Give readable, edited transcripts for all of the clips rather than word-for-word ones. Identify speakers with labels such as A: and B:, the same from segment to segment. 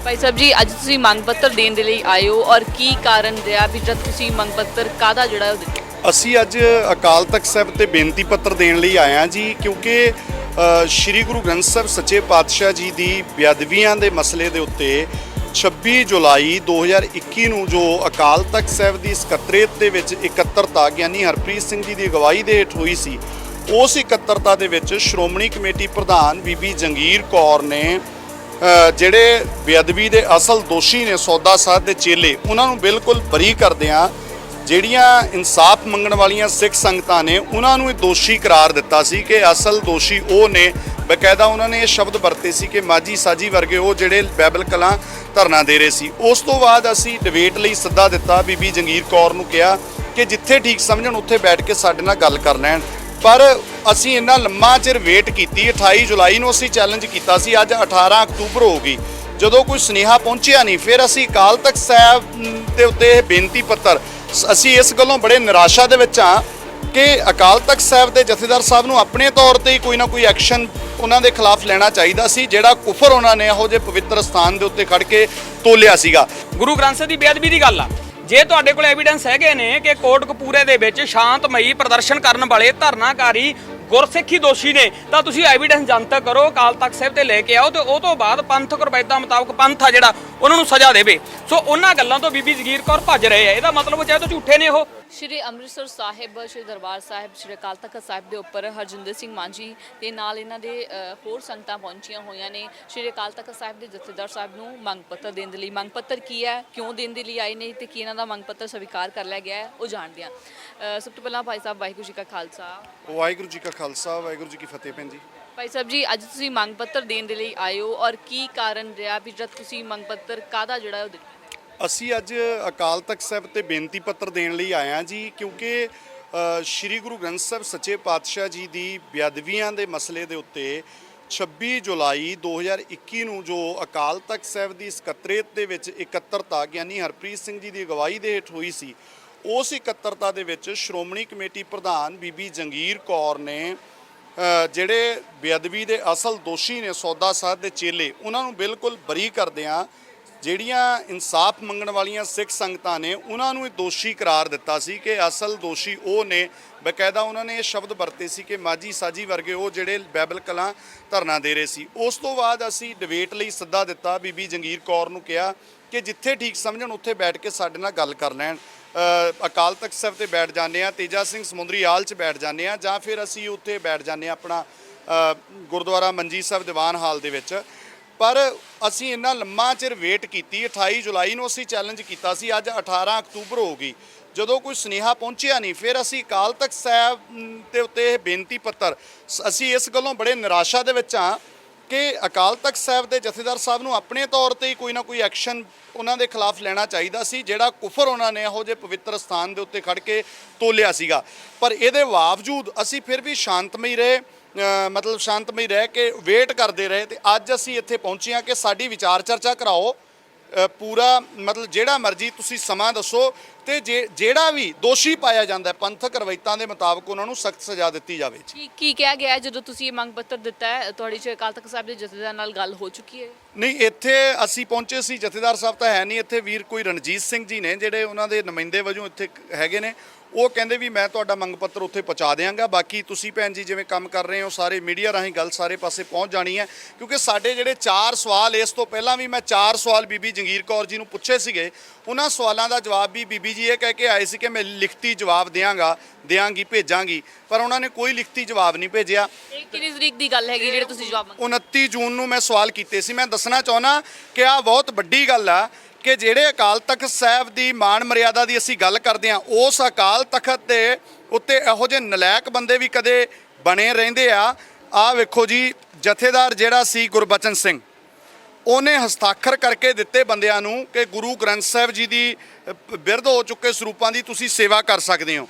A: ਭਾਈ ਸਾਹਿਬ ਜੀ ਅੱਜ ਤੁਸੀਂ ਮੰਗ ਪੱਤਰ ਦੇਣ ਦੇ ਲਈ ਆਏ ਹੋ ਔਰ ਕੀ ਕਾਰਨ ਰਿਹਾ ਵੀ ਜਦ ਤੁਸੀਂ ਮੰਗ ਪੱਤਰ ਕਾਹਦਾ ਜਿਹੜਾ ਉਹ ਦਿੱਤਾ?
B: ਅਸੀਂ ਅੱਜ ਅਕਾਲ ਤਖਤ ਸਾਹਿਬ ਤੇ ਬੇਨਤੀ ਪੱਤਰ ਦੇਣ ਲਈ ਆਏ ਹਾਂ ਜੀ, ਕਿਉਂਕਿ ਸ੍ਰੀ ਗੁਰੂ ਗ੍ਰੰਥ ਸਾਹਿਬ ਸੱਚੇ ਪਾਤਸ਼ਾਹ ਜੀ ਦੀ ਬੇਅਦਬੀਆਂ ਦੇ ਮਸਲੇ ਦੇ ਉੱਤੇ 26 ਜੁਲਾਈ 2021 ਨੂੰ ਜੋ ਅਕਾਲ ਤਖਤ ਸਾਹਿਬ ਦੀ ਸਕੱਤਰੇਤ ਦੇ ਵਿੱਚ ਇਕੱਤਰਤਾ ਗਿਆਨੀ ਹਰਪ੍ਰੀਤ ਸਿੰਘ ਜੀ ਦੀ ਅਗਵਾਈ ਦੇ ਹੇਠ ਹੋਈ ਸੀ। ਉਸ ਇਕੱਤਰਤਾ ਦੇ ਵਿੱਚ ਸ਼੍ਰੋਮਣੀ ਕਮੇਟੀ ਪ੍ਰਧਾਨ ਬੀਬੀ ਜੰਗੀਰ ਕੌਰ ਨੇ ਜਿਹੜੇ ਬੇਅਦਬੀ ਦੇ ਅਸਲ ਦੋਸ਼ੀ ਨੇ ਸੌਦਾ ਸਾਧ ਦੇ ਚੇਲੇ, ਉਹਨਾਂ ਨੂੰ ਬਿਲਕੁਲ ਬਰੀ ਕਰਦਿਆਂ ਜਿਹੜੀਆਂ ਇਨਸਾਫ ਮੰਗਣ ਵਾਲੀਆਂ ਸਿੱਖ ਸੰਗਤਾਂ ਨੇ ਉਹਨਾਂ ਨੂੰ ਇਹ ਦੋਸ਼ੀ ਕਰਾਰ ਦਿੱਤਾ ਸੀ ਕਿ ਅਸਲ ਦੋਸ਼ੀ ਉਹ ਨੇ। ਬਕਾਇਦਾ ਉਹਨਾਂ ਨੇ ਇਹ ਸ਼ਬਦ ਵਰਤੇ ਸੀ ਕਿ ਮਾਝੀ ਸਾਜੀ ਵਰਗੇ ਉਹ ਜਿਹੜੇ ਬਾਈਬਲ ਕਲਾਂ ਧਰਨਾ ਦੇ ਰਹੇ ਸੀ। ਉਸ ਤੋਂ ਬਾਅਦ ਅਸੀਂ ਡਿਬੇਟ ਲਈ ਸੱਦਾ ਦਿੱਤਾ, ਬੀਬੀ ਜੰਗੀਰ ਕੌਰ ਨੂੰ ਕਿਹਾ ਕਿ ਜਿੱਥੇ ਠੀਕ ਸਮਝਣ ਉੱਥੇ ਬੈਠ ਕੇ ਸਾਡੇ ਨਾਲ ਗੱਲ ਕਰ ਲੈਣ। ਪਰ ਅਸੀਂ ਇੰਨਾ ਲੰਮਾ ਚਿਰ ਵੇਟ ਕੀਤੀ। 28 ਜੁਲਾਈ ਨੂੰ ਅਸੀਂ ਚੈਲੰਜ ਕੀਤਾ ਸੀ, ਅੱਜ 18 ਅਕਤੂਬਰ ਹੋ ਗਈ, ਜਦੋਂ ਕੋਈ ਸੁਨੇਹਾ ਪਹੁੰਚਿਆ ਨਹੀਂ। ਫਿਰ ਅਸੀਂ ਅਕਾਲ ਤਖਤ ਸਾਹਿਬ ਦੇ ਉੱਤੇ ਇਹ ਬੇਨਤੀ ਪੱਤਰ, ਅਸੀਂ ਇਸ ਗੱਲੋਂ ਬੜੇ ਨਿਰਾਸ਼ਾ ਦੇ ਵਿੱਚ ਹਾਂ ਕਿ ਅਕਾਲ ਤਖਤ ਸਾਹਿਬ ਦੇ ਜਥੇਦਾਰ ਸਾਹਿਬ ਨੂੰ ਆਪਣੇ ਤੌਰ ਤੇ ਹੀ ਕੋਈ ਨਾ ਕੋਈ ਐਕਸ਼ਨ ਉਹਨਾਂ ਦੇ ਖਿਲਾਫ ਲੈਣਾ ਚਾਹੀਦਾ ਸੀ, ਜਿਹੜਾ ਕੁਫਰ ਉਹਨਾਂ ਨੇ ਇਹੋ ਜਿਹੇ ਪਵਿੱਤਰ ਸਥਾਨ ਦੇ ਉੱਤੇ ਖੜ ਕੇ ਤੋਲਿਆ ਸੀਗਾ।
C: ਗੁਰੂ ਗ੍ਰੰਥ ਸਾਹਿਬ ਦੀ ਬੇਅਦਬੀ ਦੀ ਗੱਲ ਆ। ਜੇ ਤੁਹਾਡੇ ਕੋਲ ਐਵੀਡੈਂਸ ਹੈਗੇ ਨੇ ਕਿ ਕੋਟਕਪੂਰੇ ਦੇ ਵਿੱਚ ਸ਼ਾਂਤਮਈ ਪ੍ਰਦਰਸ਼ਨ ਕਰਨ ਵਾਲੇ ਧਰਨਾਕਾਰੀ ਗੁਰਸਿੱਖੀ ਦੋਸ਼ੀ ਨੇ, ਤਾਂ ਤੁਸੀਂ ਐਵੀਡੈਂਸ ਜਨਤਕ ਕਰੋ, ਅਕਾਲ ਤਖਤ ਸਾਹਿਬ ਤੇ ਲੈ ਕੇ ਆਓ ਤੇ ਉਹ ਤੋਂ ਬਾਅਦ ਪੰਥਕ ਰਵਾਇਤਾਂ ਮੁਤਾਬਕ ਪੰਥ ਆ ਜਿਹੜਾ ਉਹਨਾਂ ਨੂੰ ਸਜ਼ਾ ਦੇਵੇ। ਸੋ ਉਹਨਾਂ ਗੱਲਾਂ ਤੋਂ ਬੀਬੀ ਜਗੀਰ ਕੌਰ ਭੱਜ ਰਹੇ ਆ। ਇਹਦਾ ਮਤਲਬ ਚਾਹੇ ਤਾਂ ਝੂਠੇ ਨੇ ਉਹ।
A: ਸ਼੍ਰੀ ਅੰਮ੍ਰਿਤਸਰ ਸਾਹਿਬ, ਸ਼੍ਰੀ ਦਰਬਾਰ ਸਾਹਿਬ, ਸ਼੍ਰੀ ਅਕਾਲ ਤਖਤ ਸਾਹਿਬ ਦੇ ਉੱਪਰ ਹਰਜਿੰਦਰ ਸਿੰਘ ਮਾਂਝੀ ਤੇ ਨਾਲ ਇਹਨਾਂ ਦੇ ਹੋਰ ਸੰਗਤਾਂ ਪਹੁੰਚੀਆਂ ਹੋਈਆਂ ਨੇ। ਸ਼੍ਰੀ ਅਕਾਲ ਤਖਤ ਸਾਹਿਬ ਦੇ ਜਥੇਦਾਰ ਸਾਹਿਬ ਨੂੰ ਮੰਗ ਪੱਤਰ ਦੇਣ ਦੇ ਲਈ। ਮੰਗ ਪੱਤਰ ਕੀ ਹੈ, ਕਿਉਂ ਦੇਣ ਦੇ ਲਈ ਆਏ ਨੇ ਤੇ ਕੀ ਇਹਨਾਂ ਦਾ ਮੰਗ ਪੱਤਰ ਸਵੀਕਾਰ ਕਰ ਲਿਆ ਗਿਆ ਹੈ, ਉਹ ਜਾਣਦੇ ਹਾਂ। ਸਭ ਤੋਂ ਪਹਿਲਾਂ ਭਾਈ ਸਾਹਿਬ ਵਾਹਿਗੁਰੂ ਜੀ ਕਾ ਖਾਲਸਾ।
B: ਵਾਹਿਗੁਰੂ ਜੀ ਕਾ ਖਾਲਸਾ, ਵਾਹਿਗੁਰੂ ਜੀ ਕੀ ਫਤਿਹ। ਭੈਣ ਜੀ
A: ਭਾਈ ਸਾਹਿਬ ਜੀ ਅੱਜ ਤੁਸੀਂ ਮੰਗ ਪੱਤਰ ਦੇਣ ਦੇ ਲਈ ਆਏ ਹੋ ਔਰ ਕੀ ਕਾਰਨ ਰਿਹਾ ਵੀ ਜਦ ਤੁਸੀਂ ਮੰਗ ਪੱਤਰ ਕਾਹਦਾ ਜਿਹੜਾ ਉਹ ਦਿੱਤਾ?
B: ਅਸੀਂ ਅੱਜ ਅਕਾਲ ਤਖਤ ਸਾਹਿਬ ਤੇ ਬੇਨਤੀ ਪੱਤਰ ਦੇਣ ਲਈ ਆਏ ਹਾਂ ਜੀ, ਕਿਉਂਕਿ ਸ੍ਰੀ ਗੁਰੂ ਗ੍ਰੰਥ ਸਾਹਿਬ ਸੱਚੇ ਪਾਤਸ਼ਾਹ ਜੀ ਦੀ ਬੇਅਦਬੀਆਂ ਦੇ ਮਸਲੇ ਦੇ ਉੱਤੇ 26 ਜੁਲਾਈ 2021 ਨੂੰ ਜੋ ਅਕਾਲ ਤਖਤ ਸਾਹਿਬ ਦੀ ਸਕੱਤਰੇਤ ਦੇ ਵਿੱਚ ਇਕੱਤਰਤਾ ਗਿਆਨੀ ਹਰਪ੍ਰੀਤ ਸਿੰਘ ਜੀ ਦੀ ਅਗਵਾਈ ਦੇ ਹੇਠ ਹੋਈ ਸੀ। ਉਸ ਇਕੱਤਰਤਾ ਦੇ ਵਿੱਚ ਸ਼੍ਰੋਮਣੀ ਕਮੇਟੀ ਪ੍ਰਧਾਨ ਬੀਬੀ ਜੰਗੀਰ ਕੌਰ ਨੇ ਜਿਹੜੇ ਬੇਅਦਬੀ ਦੇ ਅਸਲ ਦੋਸ਼ੀ ਨੇ ਸੌਦਾ ਸਾਧ ਦੇ ਚੇਲੇ, ਉਹਨਾਂ ਨੂੰ ਬਿਲਕੁਲ ਬਰੀ ਕਰਦਿਆਂ ਜਿਹੜੀਆਂ ਇਨਸਾਫ ਮੰਗਣ ਵਾਲੀਆਂ ਸਿੱਖ ਸੰਗਤਾਂ ਨੇ ਉਹਨਾਂ ਨੂੰ ਇਹ ਦੋਸ਼ੀ ਕਰਾਰ ਦਿੱਤਾ ਸੀ ਕਿ ਅਸਲ ਦੋਸ਼ੀ ਉਹ ਨੇ। ਬਕਾਇਦਾ ਉਹਨਾਂ ਨੇ ਇਹ ਸ਼ਬਦ ਵਰਤੇ ਸੀ ਕਿ ਮਾਝੀ ਸਾਜੀ ਵਰਗੇ ਉਹ ਜਿਹੜੇ ਬਾਈਬਲ ਕਲਾਂ ਧਰਨਾ ਦੇ ਰਹੇ ਸੀ। ਉਸ ਤੋਂ ਬਾਅਦ ਅਸੀਂ ਡਿਬੇਟ ਲਈ ਸੱਦਾ ਦਿੱਤਾ, ਬੀਬੀ ਜੰਗੀਰ ਕੌਰ ਨੂੰ ਕਿਹਾ ਕਿ ਜਿੱਥੇ ਠੀਕ ਸਮਝਣ ਉੱਥੇ ਬੈਠ ਕੇ ਸਾਡੇ ਨਾਲ ਗੱਲ ਕਰ ਲੈਣ। ਅਕਾਲ ਤਖਤ ਸਾਹਿਬ ਤੇ ਬੈਠ ਜਾਂਦੇ ਹਾਂ, ਤੇਜਾ ਸਿੰਘ ਸਮੁੰਦਰੀ ਹਾਲ 'ਚ ਬੈਠ ਜਾਂਦੇ ਹਾਂ, ਜਾਂ ਫਿਰ ਅਸੀਂ ਉੱਥੇ ਬੈਠ ਜਾਂਦੇ ਹਾਂ ਆਪਣਾ ਗੁਰਦੁਆਰਾ ਮੰਜੀ ਸਾਹਿਬ ਦੀਵਾਨ ਹਾਲ ਦੇ ਵਿੱਚ। ਪਰ ਅਸੀਂ ਇੰਨਾ ਲੰਮਾ ਚਿਰ ਵੇਟ ਕੀਤੀ। 28 ਜੁਲਾਈ ਨੂੰ ਅਸੀਂ ਚੈਲੰਜ ਕੀਤਾ ਸੀ, ਅੱਜ 18 ਅਕਤੂਬਰ ਹੋ ਗਈ, ਜਦੋਂ ਕੋਈ ਸੁਨੇਹਾ ਪਹੁੰਚਿਆ ਨਹੀਂ। ਫਿਰ ਅਸੀਂ ਅਕਾਲ ਤਖਤ ਸਾਹਿਬ ਦੇ ਉੱਤੇ ਇਹ ਬੇਨਤੀ ਪੱਤਰ, ਅਸੀਂ ਇਸ ਗੱਲੋਂ ਬੜੇ ਨਿਰਾਸ਼ਾ ਦੇ ਵਿੱਚ ਹਾਂ ਕਿ ਅਕਾਲ ਤਖਤ ਸਾਹਿਬ ਦੇ ਜਥੇਦਾਰ ਸਾਹਿਬ ਨੂੰ ਆਪਣੇ ਤੌਰ ਤੇ ਹੀ ਕੋਈ ਨਾ ਕੋਈ ਐਕਸ਼ਨ ਉਹਨਾਂ ਦੇ ਖਿਲਾਫ ਲੈਣਾ ਚਾਹੀਦਾ ਸੀ, ਜਿਹੜਾ ਕੁਫਰ ਉਹਨਾਂ ਨੇ ਇਹੋ ਜਿਹੇ ਪਵਿੱਤਰ ਸਥਾਨ ਦੇ ਉੱਤੇ ਖੜ ਕੇ ਤੋਲਿਆ ਸੀਗਾ। ਪਰ ਇਹਦੇ ਬਾਵਜੂਦ ਅਸੀਂ ਫਿਰ ਵੀ ਸ਼ਾਂਤਮਈ ਰਹੇ, ਸ਼ਾਂਤਮਈ ਰਹਿ ਕੇ ਵੇਟ ਕਰਦੇ ਰਹੇ। ਤੇ ਅੱਜ ਅਸੀਂ ਇੱਥੇ ਪਹੁੰਚੇ ਹਾਂ ਕਿ ਸਾਡੀ ਵਿਚਾਰ ਚਰਚਾ ਕਰਾਓ, ਪੂਰਾ ਜਿਹੜਾ ਮਰਜ਼ੀ ਤੁਸੀਂ ਸਮਾਂ ਦੱਸੋ ਤੇ ਜਿਹੜਾ ਵੀ ਦੋਸ਼ੀ ਪਾਇਆ ਜਾਂਦਾ ਪੰਥਕ ਰਵਾਇਤਾਂ ਦੇ ਮੁਤਾਬਕ ਉਹਨਾਂ ਨੂੰ ਸਖਤ ਸਜ਼ਾ ਦਿੱਤੀ ਜਾਵੇ।
A: ਕੀ ਕਿਹਾ ਗਿਆ ਜਦੋਂ ਤੁਸੀਂ ਇਹ ਮੰਗ ਪੱਤਰ ਦਿੱਤਾ ਹੈ? ਤੁਹਾਡੀ ਸ਼੍ਰੀ ਅਕਾਲ ਤਖਤ ਸਾਹਿਬ ਦੇ ਜਥੇਦਾਰ ਨਾਲ ਗੱਲ ਹੋ ਚੁੱਕੀ ਹੈ?
B: ਨਹੀਂ, ਇੱਥੇ ਅਸੀਂ ਪਹੁੰਚੇ ਸੀ, ਜਥੇਦਾਰ ਸਾਹਿਬ ਤਾਂ ਹੈ ਨਹੀਂ ਇੱਥੇ। ਵੀਰ ਕੋਈ ਰਣਜੀਤ ਸਿੰਘ ਜੀ ਨੇ ਜਿਹੜੇ ਉਹਨਾਂ ਦੇ ਨੁਮਾਇੰਦੇ ਵਜੋਂ ਇੱਥੇ ਹੈਗੇ ਨੇ, ਉਹ ਕਹਿੰਦੇ ਵੀ ਮੈਂ ਤੁਹਾਡਾ ਮੰਗ ਪੱਤਰ ਉੱਥੇ ਪਹੁੰਚਾ ਦਿਆਂਗਾ। ਬਾਕੀ ਤੁਸੀਂ ਭੈਣ ਜੀ ਜਿਵੇਂ ਕੰਮ ਕਰ ਰਹੇ ਹੋ, ਸਾਰੇ ਮੀਡੀਆ ਰਾਹੀਂ ਗੱਲ ਸਾਰੇ ਪਾਸੇ ਪਹੁੰਚ ਜਾਣੀ ਹੈ। ਕਿਉਂਕਿ ਸਾਡੇ ਜਿਹੜੇ 4 ਸਵਾਲ, ਇਸ ਤੋਂ ਪਹਿਲਾਂ ਵੀ ਮੈਂ 4 ਸਵਾਲ ਬੀਬੀ ਜੰਗੀਰ ਕੌਰ ਜੀ ਨੂੰ ਪੁੱਛੇ ਸੀਗੇ, ਉਹਨਾਂ ਸਵਾਲਾਂ ਦਾ ਜਵਾਬ ਵੀ ਬੀਬੀ ਜੀ ਇਹ ਕਹਿ ਕੇ ਆਏ ਸੀ ਕਿ ਮੈਂ ਲਿਖਤੀ ਜਵਾਬ ਦਿਆਂਗੀ ਭੇਜਾਂਗੀ, ਪਰ ਉਹਨਾਂ ਨੇ ਕੋਈ ਲਿਖਤੀ ਜਵਾਬ ਨਹੀਂ ਭੇਜਿਆ।
A: ਇਹ ਕਿੰਨੀ ਤਰੀਕ ਦੀ ਗੱਲ ਹੈਗੀ ਜਿਹੜੇ ਤੁਸੀਂ ਜਵਾਬ ਮੰਗੇ?
B: 29 ਜੂਨ ਨੂੰ ਮੈਂ ਸਵਾਲ ਕੀਤੇ ਸੀ। ਮੈਂ ਦੱਸਣਾ ਚਾਹੁੰਦਾ ਕਿ ਆਹ ਬਹੁਤ ਵੱਡੀ ਗੱਲ ਆ ਕਿ ਜਿਹੜੇ ਅਕਾਲ ਤਖਤ ਸਾਹਿਬ ਦੀ ਮਾਣ ਮਰਿਆਦਾ ਦੀ ਅਸੀਂ ਗੱਲ ਕਰਦੇ ਹਾਂ, ਉਸ ਅਕਾਲ ਤਖਤ ਦੇ ਉੱਤੇ ਇਹੋ ਜਿਹੇ ਨਲਾਇਕ ਬੰਦੇ ਵੀ ਕਦੇ ਬਣੇ ਰਹਿੰਦੇ ਆ। ਆਹ ਵੇਖੋ ਜੀ, ਜਥੇਦਾਰ ਜਿਹੜਾ ਸੀ ਗੁਰਬਚਨ ਸਿੰਘ, ਉਹਨੇ ਹਸਤਾਖਰ ਕਰਕੇ ਦਿੱਤੇ ਬੰਦਿਆਂ ਨੂੰ ਕਿ ਗੁਰੂ ਗ੍ਰੰਥ ਸਾਹਿਬ ਜੀ ਦੀ ਬਿਰਧ ਹੋ ਚੁੱਕੇ ਸਰੂਪਾਂ ਦੀ ਤੁਸੀਂ ਸੇਵਾ ਕਰ ਸਕਦੇ ਹੋ।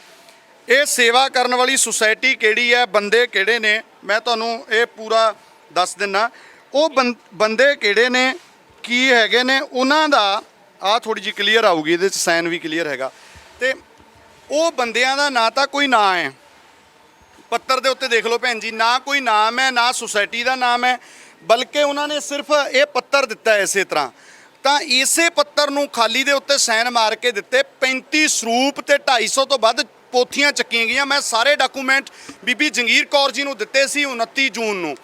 B: ਇਹ ਸੇਵਾ ਕਰਨ ਵਾਲੀ ਸੁਸਾਇਟੀ ਕਿਹੜੀ ਹੈ, ਬੰਦੇ ਕਿਹੜੇ ਨੇ, ਮੈਂ ਤੁਹਾਨੂੰ ਇਹ ਪੂਰਾ ਦੱਸ ਦਿੰਦਾ। ਉਹ ਬੰਦੇ ਕਿਹੜੇ ਨੇ, ਕੀ ਹੈਗੇ ਨੇ, ਉਹਨਾਂ ਦਾ ਆਹ ਥੋੜੀ ਜਿਹੀ ਕਲੀਅਰ ਆਊਗੀ, ਇਹਦੇ 'ਚ ਸਾਈਨ ਵੀ ਕਲੀਅਰ ਹੈਗਾ। ਤੇ ਉਹ ਬੰਦਿਆਂ ਦਾ ਨਾ ਤਾਂ ਕੋਈ ਨਾਂ ਹੈ ਪੱਤਰ ਦੇ ਉੱਤੇ, ਦੇਖ ਲਓ ਭੈਣ ਜੀ, ਨਾ ਕੋਈ ਨਾਮ ਹੈ, ਨਾ ਸੁਸਾਇਟੀ ਦਾ ਨਾਮ ਹੈ, ਬਲਕਿ ਉਹਨਾਂ ਨੇ ਸਿਰਫ ਇਹ ਪੱਤਰ ਦਿੱਤਾ ਇਸੇ ਤਰ੍ਹਾਂ। ਤਾਂ ਇਸੇ ਪੱਤਰ ਨੂੰ ਖਾਲੀ ਦੇ ਉੱਤੇ ਸਾਈਨ ਮਾਰ ਕੇ ਦਿੱਤੇ। 35 ਸਰੂਪ ਤੇ 250 ਤੋਂ ਵੱਧ ਪੋਥੀਆਂ ਚੱਕੀਆਂ ਗਈਆਂ। ਮੈਂ ਸਾਰੇ ਡਾਕੂਮੈਂਟ ਬੀਬੀ ਜੰਗੀਰ ਕੌਰ ਜੀ ਨੂੰ ਦਿੱਤੇ ਸੀ 29 ਜੂਨ ਨੂੰ।